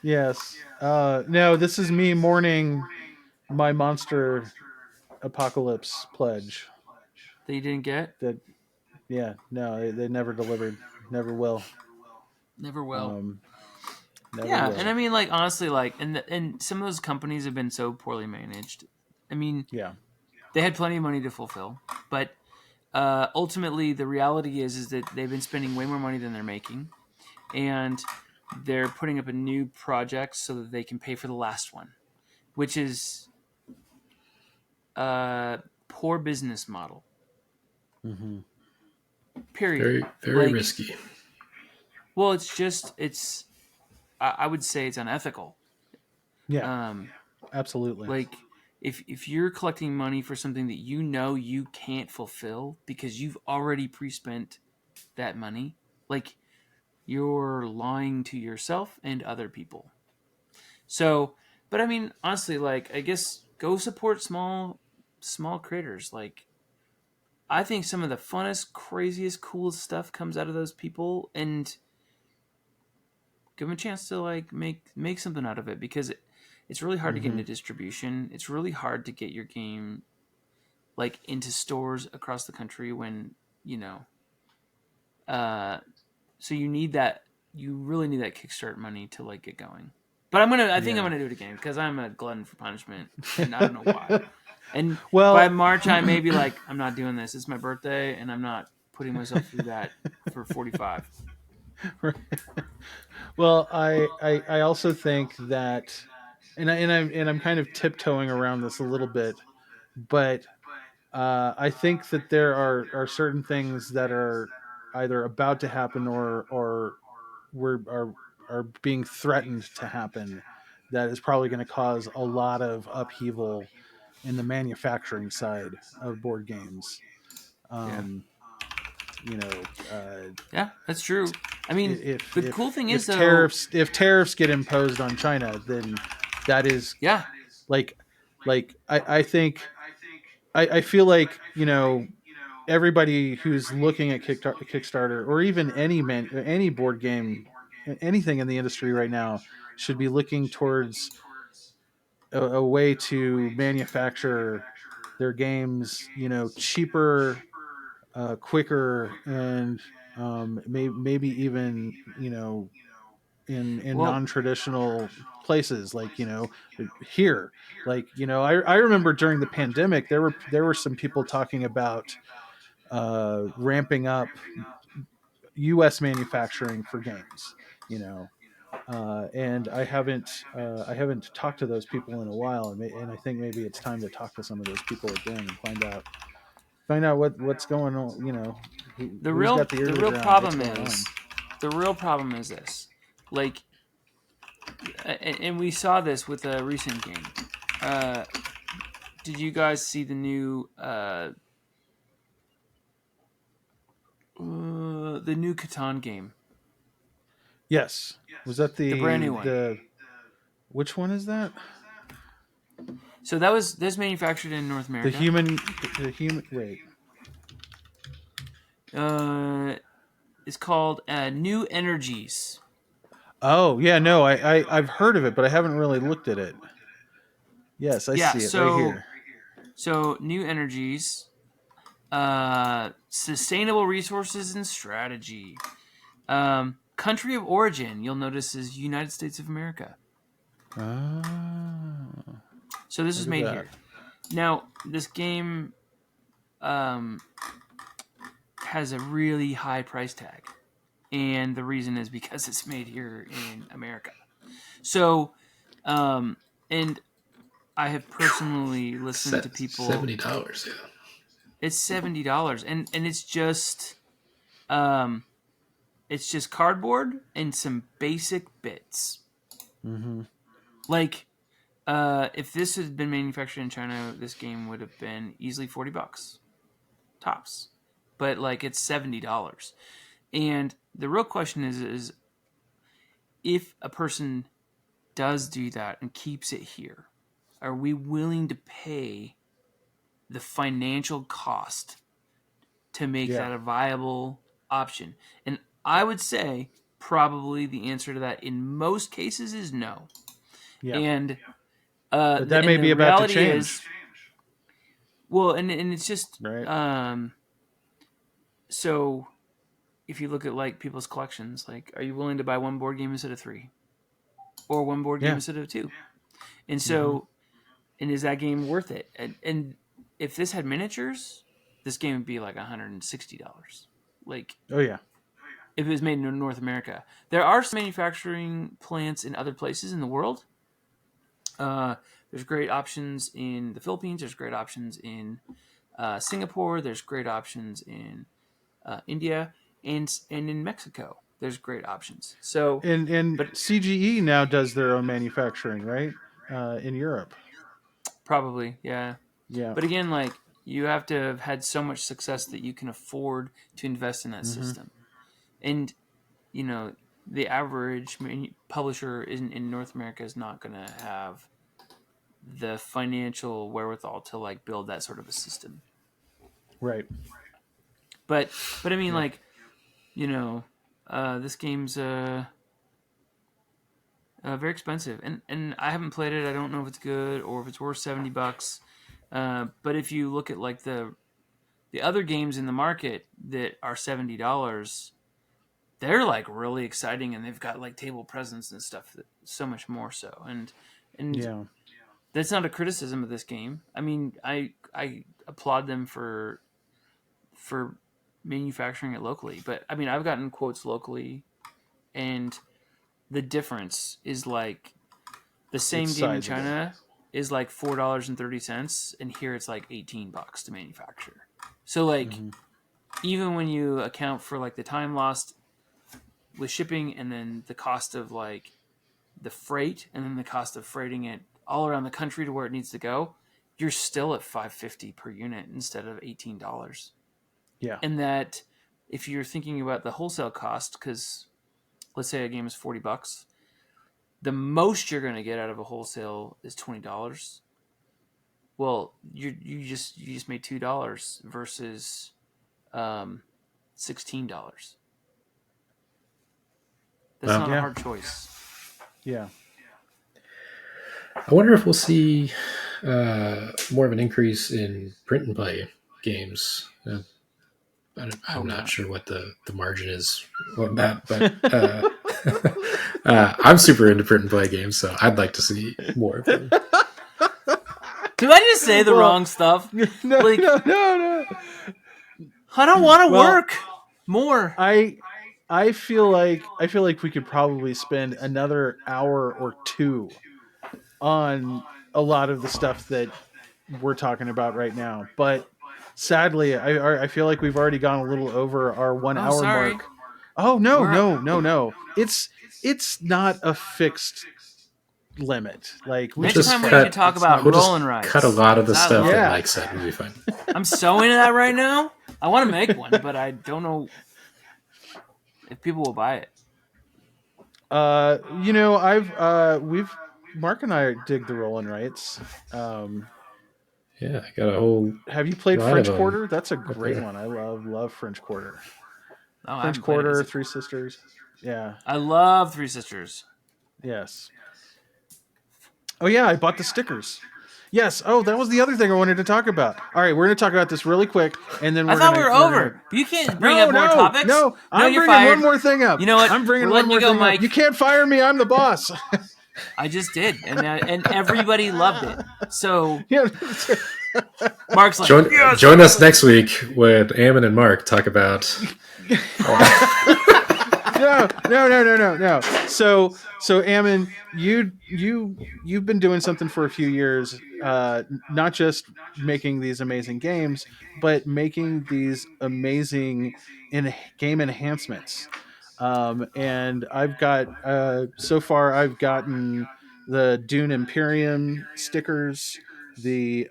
[SPEAKER 1] Yes. No, this is me mourning my monster apocalypse pledge.
[SPEAKER 3] That you didn't get?
[SPEAKER 1] That, yeah, no, they never delivered, never will.
[SPEAKER 3] Never will.
[SPEAKER 1] Um, never
[SPEAKER 3] Yeah,
[SPEAKER 1] will.
[SPEAKER 3] and I mean, like, honestly, like, and some of those companies have been so poorly managed. I mean,
[SPEAKER 1] Yeah.
[SPEAKER 3] they had plenty of money to fulfill, but ultimately, the reality is that they've been spending way more money than they're making, and they're putting up a new project so that they can pay for the last one, which is a poor business model.
[SPEAKER 1] Mm-hmm.
[SPEAKER 3] Period.
[SPEAKER 2] Very, very
[SPEAKER 3] Like,
[SPEAKER 2] risky.
[SPEAKER 3] well, I would say it's unethical.
[SPEAKER 1] Yeah. Absolutely.
[SPEAKER 3] Like, if you're collecting money for something that you know you can't fulfill because you've already pre-spent that money, like, you're lying to yourself and other people. So, but I mean, honestly, like, I guess go support small creators. Like, I think some of the funnest, craziest, coolest stuff comes out of those people, and give them a chance to like make something out of it, because it's really hard to get into distribution. It's really hard to get your game like into stores across the country when so you really need that Kickstarter money to like get going. But I think I'm gonna do it again because I'm a glutton for punishment, and I don't know why. And by
[SPEAKER 1] Well,
[SPEAKER 3] March, I may be like, I'm not doing this. It's my birthday, and I'm not putting myself through that for 45.
[SPEAKER 1] well, I also think that, and I'm kind of tiptoeing around this a little bit, but I think that there are certain things that are either about to happen or are being threatened to happen that is probably going to cause a lot of upheaval in the manufacturing side of board games.
[SPEAKER 3] Yeah,
[SPEAKER 1] Um, you know,
[SPEAKER 3] yeah, that's true. I mean,
[SPEAKER 1] if
[SPEAKER 3] the cool
[SPEAKER 1] if
[SPEAKER 3] thing is
[SPEAKER 1] if
[SPEAKER 3] though,
[SPEAKER 1] tariffs get imposed on China, then that is
[SPEAKER 3] yeah,
[SPEAKER 1] like I think I feel like everybody who's looking at Kickstarter or even any board game, anything in the industry right now should be looking towards a way to manufacture their games, cheaper, quicker, and maybe even in
[SPEAKER 3] well,
[SPEAKER 1] non-traditional places, like here. Like I remember during the pandemic there were some people talking about ramping up US manufacturing for games, you know and I haven't talked to those people in a while, and I think maybe it's time to talk to some of those people again and find out what's going on. Who's got the ear
[SPEAKER 3] the
[SPEAKER 1] to the
[SPEAKER 3] real
[SPEAKER 1] ground, what's
[SPEAKER 3] problem
[SPEAKER 1] going on.
[SPEAKER 3] is the real problem is this, like, and we saw this with a recent game. Uh, did you guys see the new Catan game,
[SPEAKER 1] Yes. Was that
[SPEAKER 3] the brand
[SPEAKER 1] the
[SPEAKER 3] new one?
[SPEAKER 1] the which one is that?
[SPEAKER 3] So that's manufactured in North
[SPEAKER 1] The
[SPEAKER 3] America.
[SPEAKER 1] human the human wait.
[SPEAKER 3] It's called New Energies.
[SPEAKER 1] Oh, yeah, no, I've heard of it, but I haven't really looked at it. Yes, I
[SPEAKER 3] Yeah,
[SPEAKER 1] see it right here.
[SPEAKER 3] so New Energies, sustainable resources and strategy. Country of origin, you'll notice, is United States of America.
[SPEAKER 1] Ah,
[SPEAKER 3] So this
[SPEAKER 1] look
[SPEAKER 3] is
[SPEAKER 1] at
[SPEAKER 3] made
[SPEAKER 1] that.
[SPEAKER 3] here. Now, this game um, has a really high price tag, and the reason is because it's made here in America. So, and I have personally listened to people.
[SPEAKER 2] $70. Yeah.
[SPEAKER 3] It's $70, and um, it's just cardboard and some basic bits.
[SPEAKER 1] Mm-hmm.
[SPEAKER 3] Like, if this had been manufactured in China, this game would have been easily $40 tops. But like, it's $70, and the real question is if a person does do that and keeps it here, are we willing to pay the financial cost to make
[SPEAKER 1] Yeah,
[SPEAKER 3] that a viable option? And I would say probably the answer to that in most cases is no.
[SPEAKER 1] yeah,
[SPEAKER 3] And
[SPEAKER 1] but that may
[SPEAKER 3] and the
[SPEAKER 1] be about to
[SPEAKER 3] reality
[SPEAKER 1] change,
[SPEAKER 3] is, well, and it's just
[SPEAKER 1] right?
[SPEAKER 3] so if you look at like people's collections, like, are you willing to buy one board game instead of 3, or one board game instead of 2? And so, and is that game worth it? And if this had miniatures, this game would be like $160. Like,
[SPEAKER 1] Oh yeah.
[SPEAKER 3] if it was made in North America, there are some manufacturing plants in other places in the world. There's great options in the Philippines. There's great options in Singapore. There's great options in India and in Mexico. There's great options. So,
[SPEAKER 1] but CGE now does their own manufacturing, right? In Europe.
[SPEAKER 3] Probably, yeah.
[SPEAKER 1] Yeah.
[SPEAKER 3] But again, like, you have to have had so much success that you can afford to invest in that system. And, you know, the average publisher in North America is not going to have the financial wherewithal to like build that sort of a system.
[SPEAKER 1] Right.
[SPEAKER 3] But I mean, like, you know, this game's very expensive, and I haven't played it. I don't know if it's good or if it's worth $70. But if you look at like the other games in the market that are $70, they're like really exciting, and they've got like table presence and stuff that so much more so. And
[SPEAKER 1] yeah,
[SPEAKER 3] that's not a criticism of this game. I mean, I applaud them for manufacturing it locally, but I mean, I've gotten quotes locally, and the difference is like the same
[SPEAKER 1] it's
[SPEAKER 3] game in
[SPEAKER 1] sizable.
[SPEAKER 3] China is like $4.30, and here it's like $18 to manufacture. So like, even when you account for like the time lost with shipping, and then the cost of like the freight, and then the cost of freighting it all around the country to where it needs to go, you're still at $5.50 per unit instead of $18.
[SPEAKER 1] Yeah.
[SPEAKER 3] And that, if you're thinking about the wholesale cost, because let's say a game is $40, the most you're going to get out of a wholesale is $20. Well, you just made $2 versus $16. That's not a hard choice.
[SPEAKER 1] Yeah.
[SPEAKER 2] I wonder if we'll see more of an increase in print and play games. I'm not sure what the margin is on that, but I'm super into print and play games, so I'd like to see more of them.
[SPEAKER 3] Did I just say the wrong stuff?
[SPEAKER 1] No.
[SPEAKER 3] I don't want to work more.
[SPEAKER 1] I feel like we could probably spend another hour or two on a lot of the stuff that we're talking about right now, but sadly, I feel like we've already gone a little over our 1 hour mark. Oh no! It's not a fixed limit. Like
[SPEAKER 3] next time we need to talk about rolling rights.
[SPEAKER 2] Cut a lot of the stuff that Mike said. We'll be fine.
[SPEAKER 3] I'm so into that right now. I want to make one, but I don't know if people will buy it.
[SPEAKER 1] You know, we've Mark and I dig the rolling rights.
[SPEAKER 2] Yeah, I got a whole.
[SPEAKER 1] Have you played French Quarter? That's a great one. I love French Quarter.
[SPEAKER 3] Oh,
[SPEAKER 1] French Quarter, Three Sisters. Yeah,
[SPEAKER 3] I love Three Sisters.
[SPEAKER 1] Yes. Oh yeah, I bought the stickers. Yes. Oh, that was the other thing I wanted to talk about. All right, we're going to talk about this really quick, and then
[SPEAKER 3] I thought we were over. You can't bring up more topics.
[SPEAKER 1] No, I'm bringing one more thing up.
[SPEAKER 3] You know what?
[SPEAKER 1] I'm bringing one more thing up. You can't fire me. I'm the boss.
[SPEAKER 3] I just did, and everybody loved it. So, Mark's like,
[SPEAKER 2] join us next week when Ammon and Mark talk about.
[SPEAKER 1] No. So Ammon, you've been doing something for a few years, not just making these amazing games, but making these amazing game enhancements. And I've got so far I've gotten the Dune Imperium stickers, the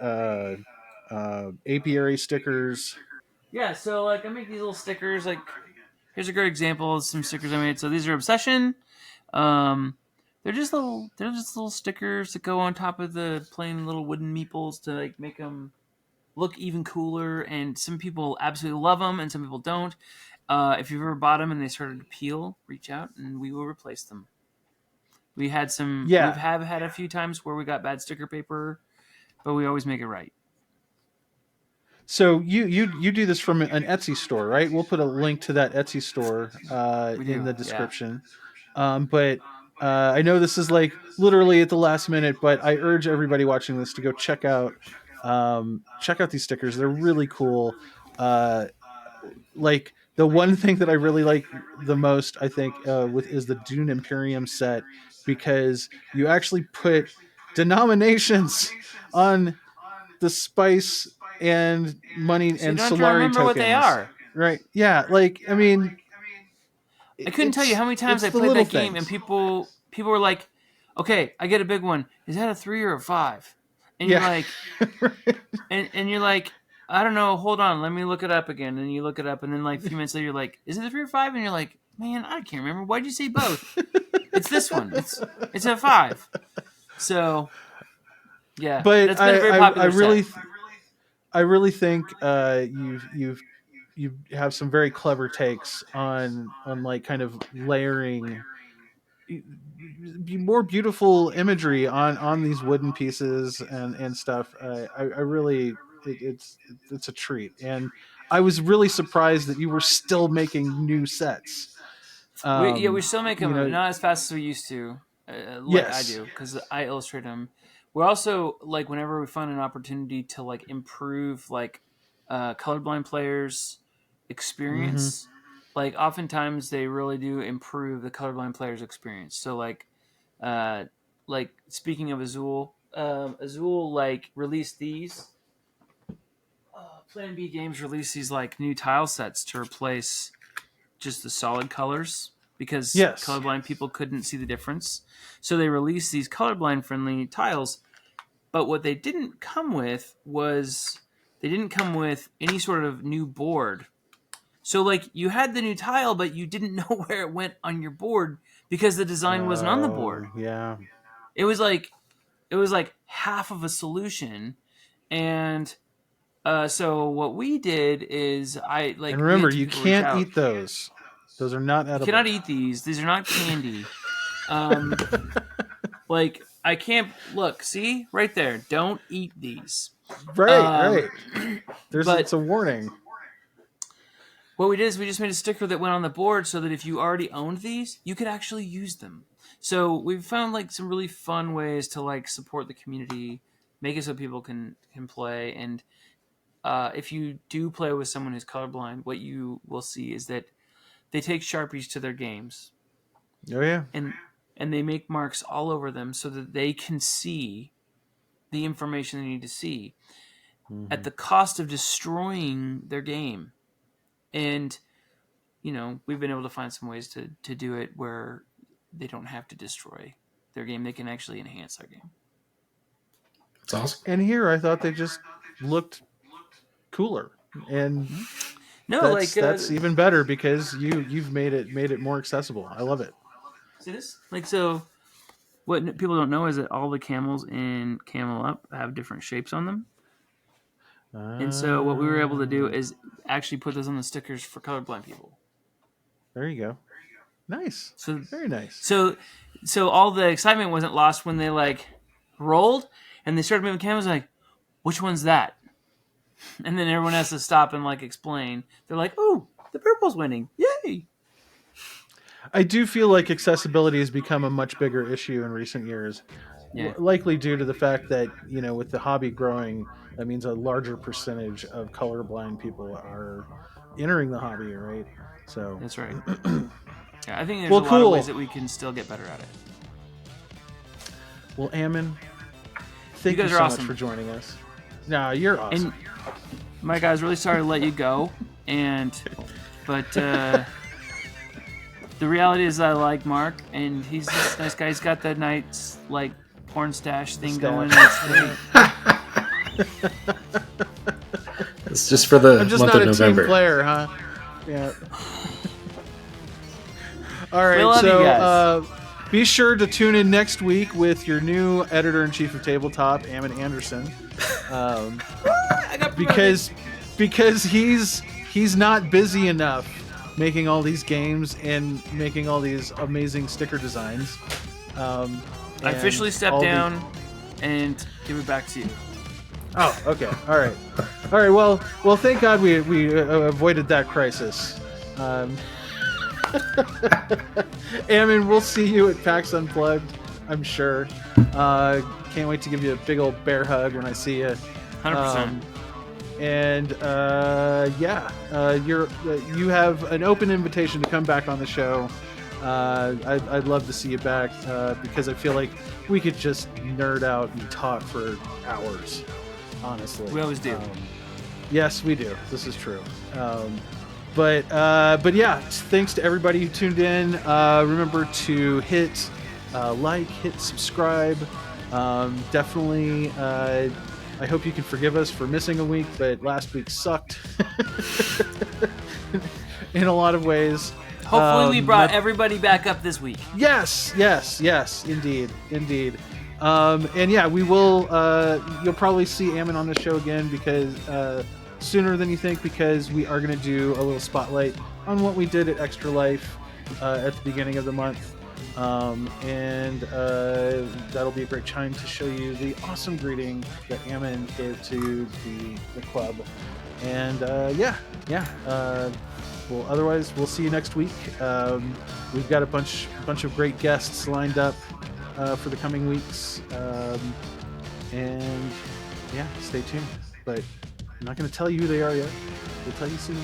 [SPEAKER 1] apiary stickers.
[SPEAKER 3] Yeah, so like I make these little stickers. Like, here's a great example of some stickers I made. So these are Obsession. They're just little stickers that go on top of the plain little wooden meeples to like make them look even cooler. And some people absolutely love them, and some people don't. If you've ever bought them and they started to peel, reach out and we will replace them. We had some.
[SPEAKER 1] Yeah.
[SPEAKER 3] We've had a few times where we got bad sticker paper, but we always make it right.
[SPEAKER 1] So you do this from an Etsy store, right? We'll put a link to that Etsy store
[SPEAKER 3] We
[SPEAKER 1] in
[SPEAKER 3] do,
[SPEAKER 1] the
[SPEAKER 3] yeah.
[SPEAKER 1] description. But I know this is like literally at the last minute, but I urge everybody watching this to go check out these stickers. They're really cool. Like the one thing that I really like the most, I think, with is the Dune Imperium set, because you actually put denominations on the spice and money
[SPEAKER 3] So you
[SPEAKER 1] and
[SPEAKER 3] don't have to
[SPEAKER 1] Solari
[SPEAKER 3] remember what they
[SPEAKER 1] tokens.
[SPEAKER 3] are.
[SPEAKER 1] Right? Yeah. Like, I mean,
[SPEAKER 3] I couldn't tell you how many times
[SPEAKER 1] it's
[SPEAKER 3] I
[SPEAKER 1] the
[SPEAKER 3] played
[SPEAKER 1] little
[SPEAKER 3] that game and
[SPEAKER 1] things.
[SPEAKER 3] people were like, "Okay, I get a big one. Is that a 3 or a 5?" And you're
[SPEAKER 1] Yeah.
[SPEAKER 3] like, and you're like, "I don't know. Hold on, let me look it up again." And you look it up, and then like a few minutes later, you're like, "Is it a 3 or 5?" And you're like, "Man, I can't remember. Why'd you say both? It's this one. It's a 5." So yeah,
[SPEAKER 1] But
[SPEAKER 3] that's been a very popular set.
[SPEAKER 1] I really think you have some very clever takes on like kind of layering more beautiful imagery on these wooden pieces and stuff. I really it's a treat, and I was really surprised that you were still making new sets.
[SPEAKER 3] We still make
[SPEAKER 1] You
[SPEAKER 3] them
[SPEAKER 1] know,
[SPEAKER 3] not as fast as we used to, like I
[SPEAKER 1] yes.
[SPEAKER 3] do, because I illustrate them. We're also like whenever we find an opportunity to like improve like colorblind players'
[SPEAKER 1] Mm-hmm.
[SPEAKER 3] experience. Like oftentimes they really do improve the colorblind players' experience. So uh, like speaking of Azul, Azul like released these. Plan B Games released these like new tile sets to replace just the solid colors because
[SPEAKER 1] Yes.
[SPEAKER 3] colorblind people couldn't see the difference. So they released these colorblind friendly tiles. But what they didn't come with was they didn't come with any sort of new board. So like you had the new tile, but you didn't know where it went on your board because the design wasn't on the board.
[SPEAKER 1] Yeah.
[SPEAKER 3] It was like half of a solution, and so what we did is
[SPEAKER 1] And
[SPEAKER 3] we
[SPEAKER 1] remember,
[SPEAKER 3] had two
[SPEAKER 1] you
[SPEAKER 3] people reach
[SPEAKER 1] can't
[SPEAKER 3] out.
[SPEAKER 1] eat those. Those are not
[SPEAKER 3] You
[SPEAKER 1] edible.
[SPEAKER 3] cannot eat these. These are not candy. Like I can't look. See right there. Don't eat these.
[SPEAKER 1] Right.
[SPEAKER 3] But
[SPEAKER 1] It's a warning.
[SPEAKER 3] what we did is we just made a sticker that went on the board so that if you already owned these, you could actually use them. So we've found like some really fun ways to like support the community, make it so people can play. And if you do play with someone who's colorblind, what you will see is that they take Sharpies to their games.
[SPEAKER 1] Oh yeah.
[SPEAKER 3] And they make marks all over them so that they can see the information they need to see at the cost of destroying their game. And we've been able to find some ways to do it where they don't have to destroy their game. They can actually enhance their game.
[SPEAKER 2] That's awesome.
[SPEAKER 1] And here I thought they just looked cooler, and
[SPEAKER 3] No,
[SPEAKER 1] that's even better because you've made it more accessible. I love it.
[SPEAKER 3] see this? So what people don't know is that all the camels in Camel Up have different shapes on them. And so what we were able to do is actually put those on the stickers for colorblind people.
[SPEAKER 1] There you go. Nice.
[SPEAKER 3] So
[SPEAKER 1] very nice.
[SPEAKER 3] So all the excitement wasn't lost when they like rolled and they started moving camels. Like, which one's that? And then everyone has to stop and like explain. They're like, "Oh, the purple's winning! Yay!"
[SPEAKER 1] I do feel like accessibility has become a much bigger issue in recent years.
[SPEAKER 3] Yeah.
[SPEAKER 1] Likely due to the fact that, with the hobby growing, that means a larger percentage of colorblind people are entering the hobby, right? So
[SPEAKER 3] That's right. Yeah, I think there's a lot of ways that we can still get better at it.
[SPEAKER 1] Well, Ammon, thank
[SPEAKER 3] you
[SPEAKER 1] you
[SPEAKER 3] guys
[SPEAKER 1] so
[SPEAKER 3] are awesome.
[SPEAKER 1] much for joining us. No, you're awesome.
[SPEAKER 3] And Mike, I was really sorry to let you go, but the reality is I like Mark, and he's this nice guy. He's got that nice like porn stash thing going.
[SPEAKER 2] It's just for the
[SPEAKER 1] I'm just
[SPEAKER 2] month
[SPEAKER 1] not
[SPEAKER 2] of
[SPEAKER 1] a
[SPEAKER 2] November.
[SPEAKER 1] team player, huh? Yeah. All right,
[SPEAKER 3] We love you guys.
[SPEAKER 1] Be sure to tune in next week with your new editor-in-chief of Tabletop, Ammon Anderson, because he's not busy enough making all these games and making all these amazing sticker designs.
[SPEAKER 3] I officially step down and give it back to you.
[SPEAKER 1] Oh, okay. All right. All right. Well. Thank God we avoided that crisis. Ammon, we'll see you at PAX Unplugged, I'm sure. Can't wait to give you a big old bear hug when I see you.
[SPEAKER 3] 100%.
[SPEAKER 1] And you have an open invitation to come back on the show. I'd love to see you back because I feel like we could just nerd out and talk for hours. Honestly,
[SPEAKER 3] We always do.
[SPEAKER 1] Yes, we do. This is true. But yeah, thanks to everybody who tuned in. Remember to hit like, hit subscribe. Definitely. I hope you can forgive us for missing a week, but last week sucked in a lot of ways.
[SPEAKER 3] Hopefully we brought everybody back up this week.
[SPEAKER 1] Yes, indeed. And yeah, we will. You'll probably see Ammon on the show again because sooner than you think, because we are going to do a little spotlight on what we did at Extra Life at the beginning of the month. And that'll be a great time to show you the awesome greeting that Ammon gave to the club. And well, otherwise, we'll see you next week. We've got a bunch of great guests lined up for the coming weeks. And yeah, stay tuned. But I'm not going to tell you who they are yet. We'll tell you soon.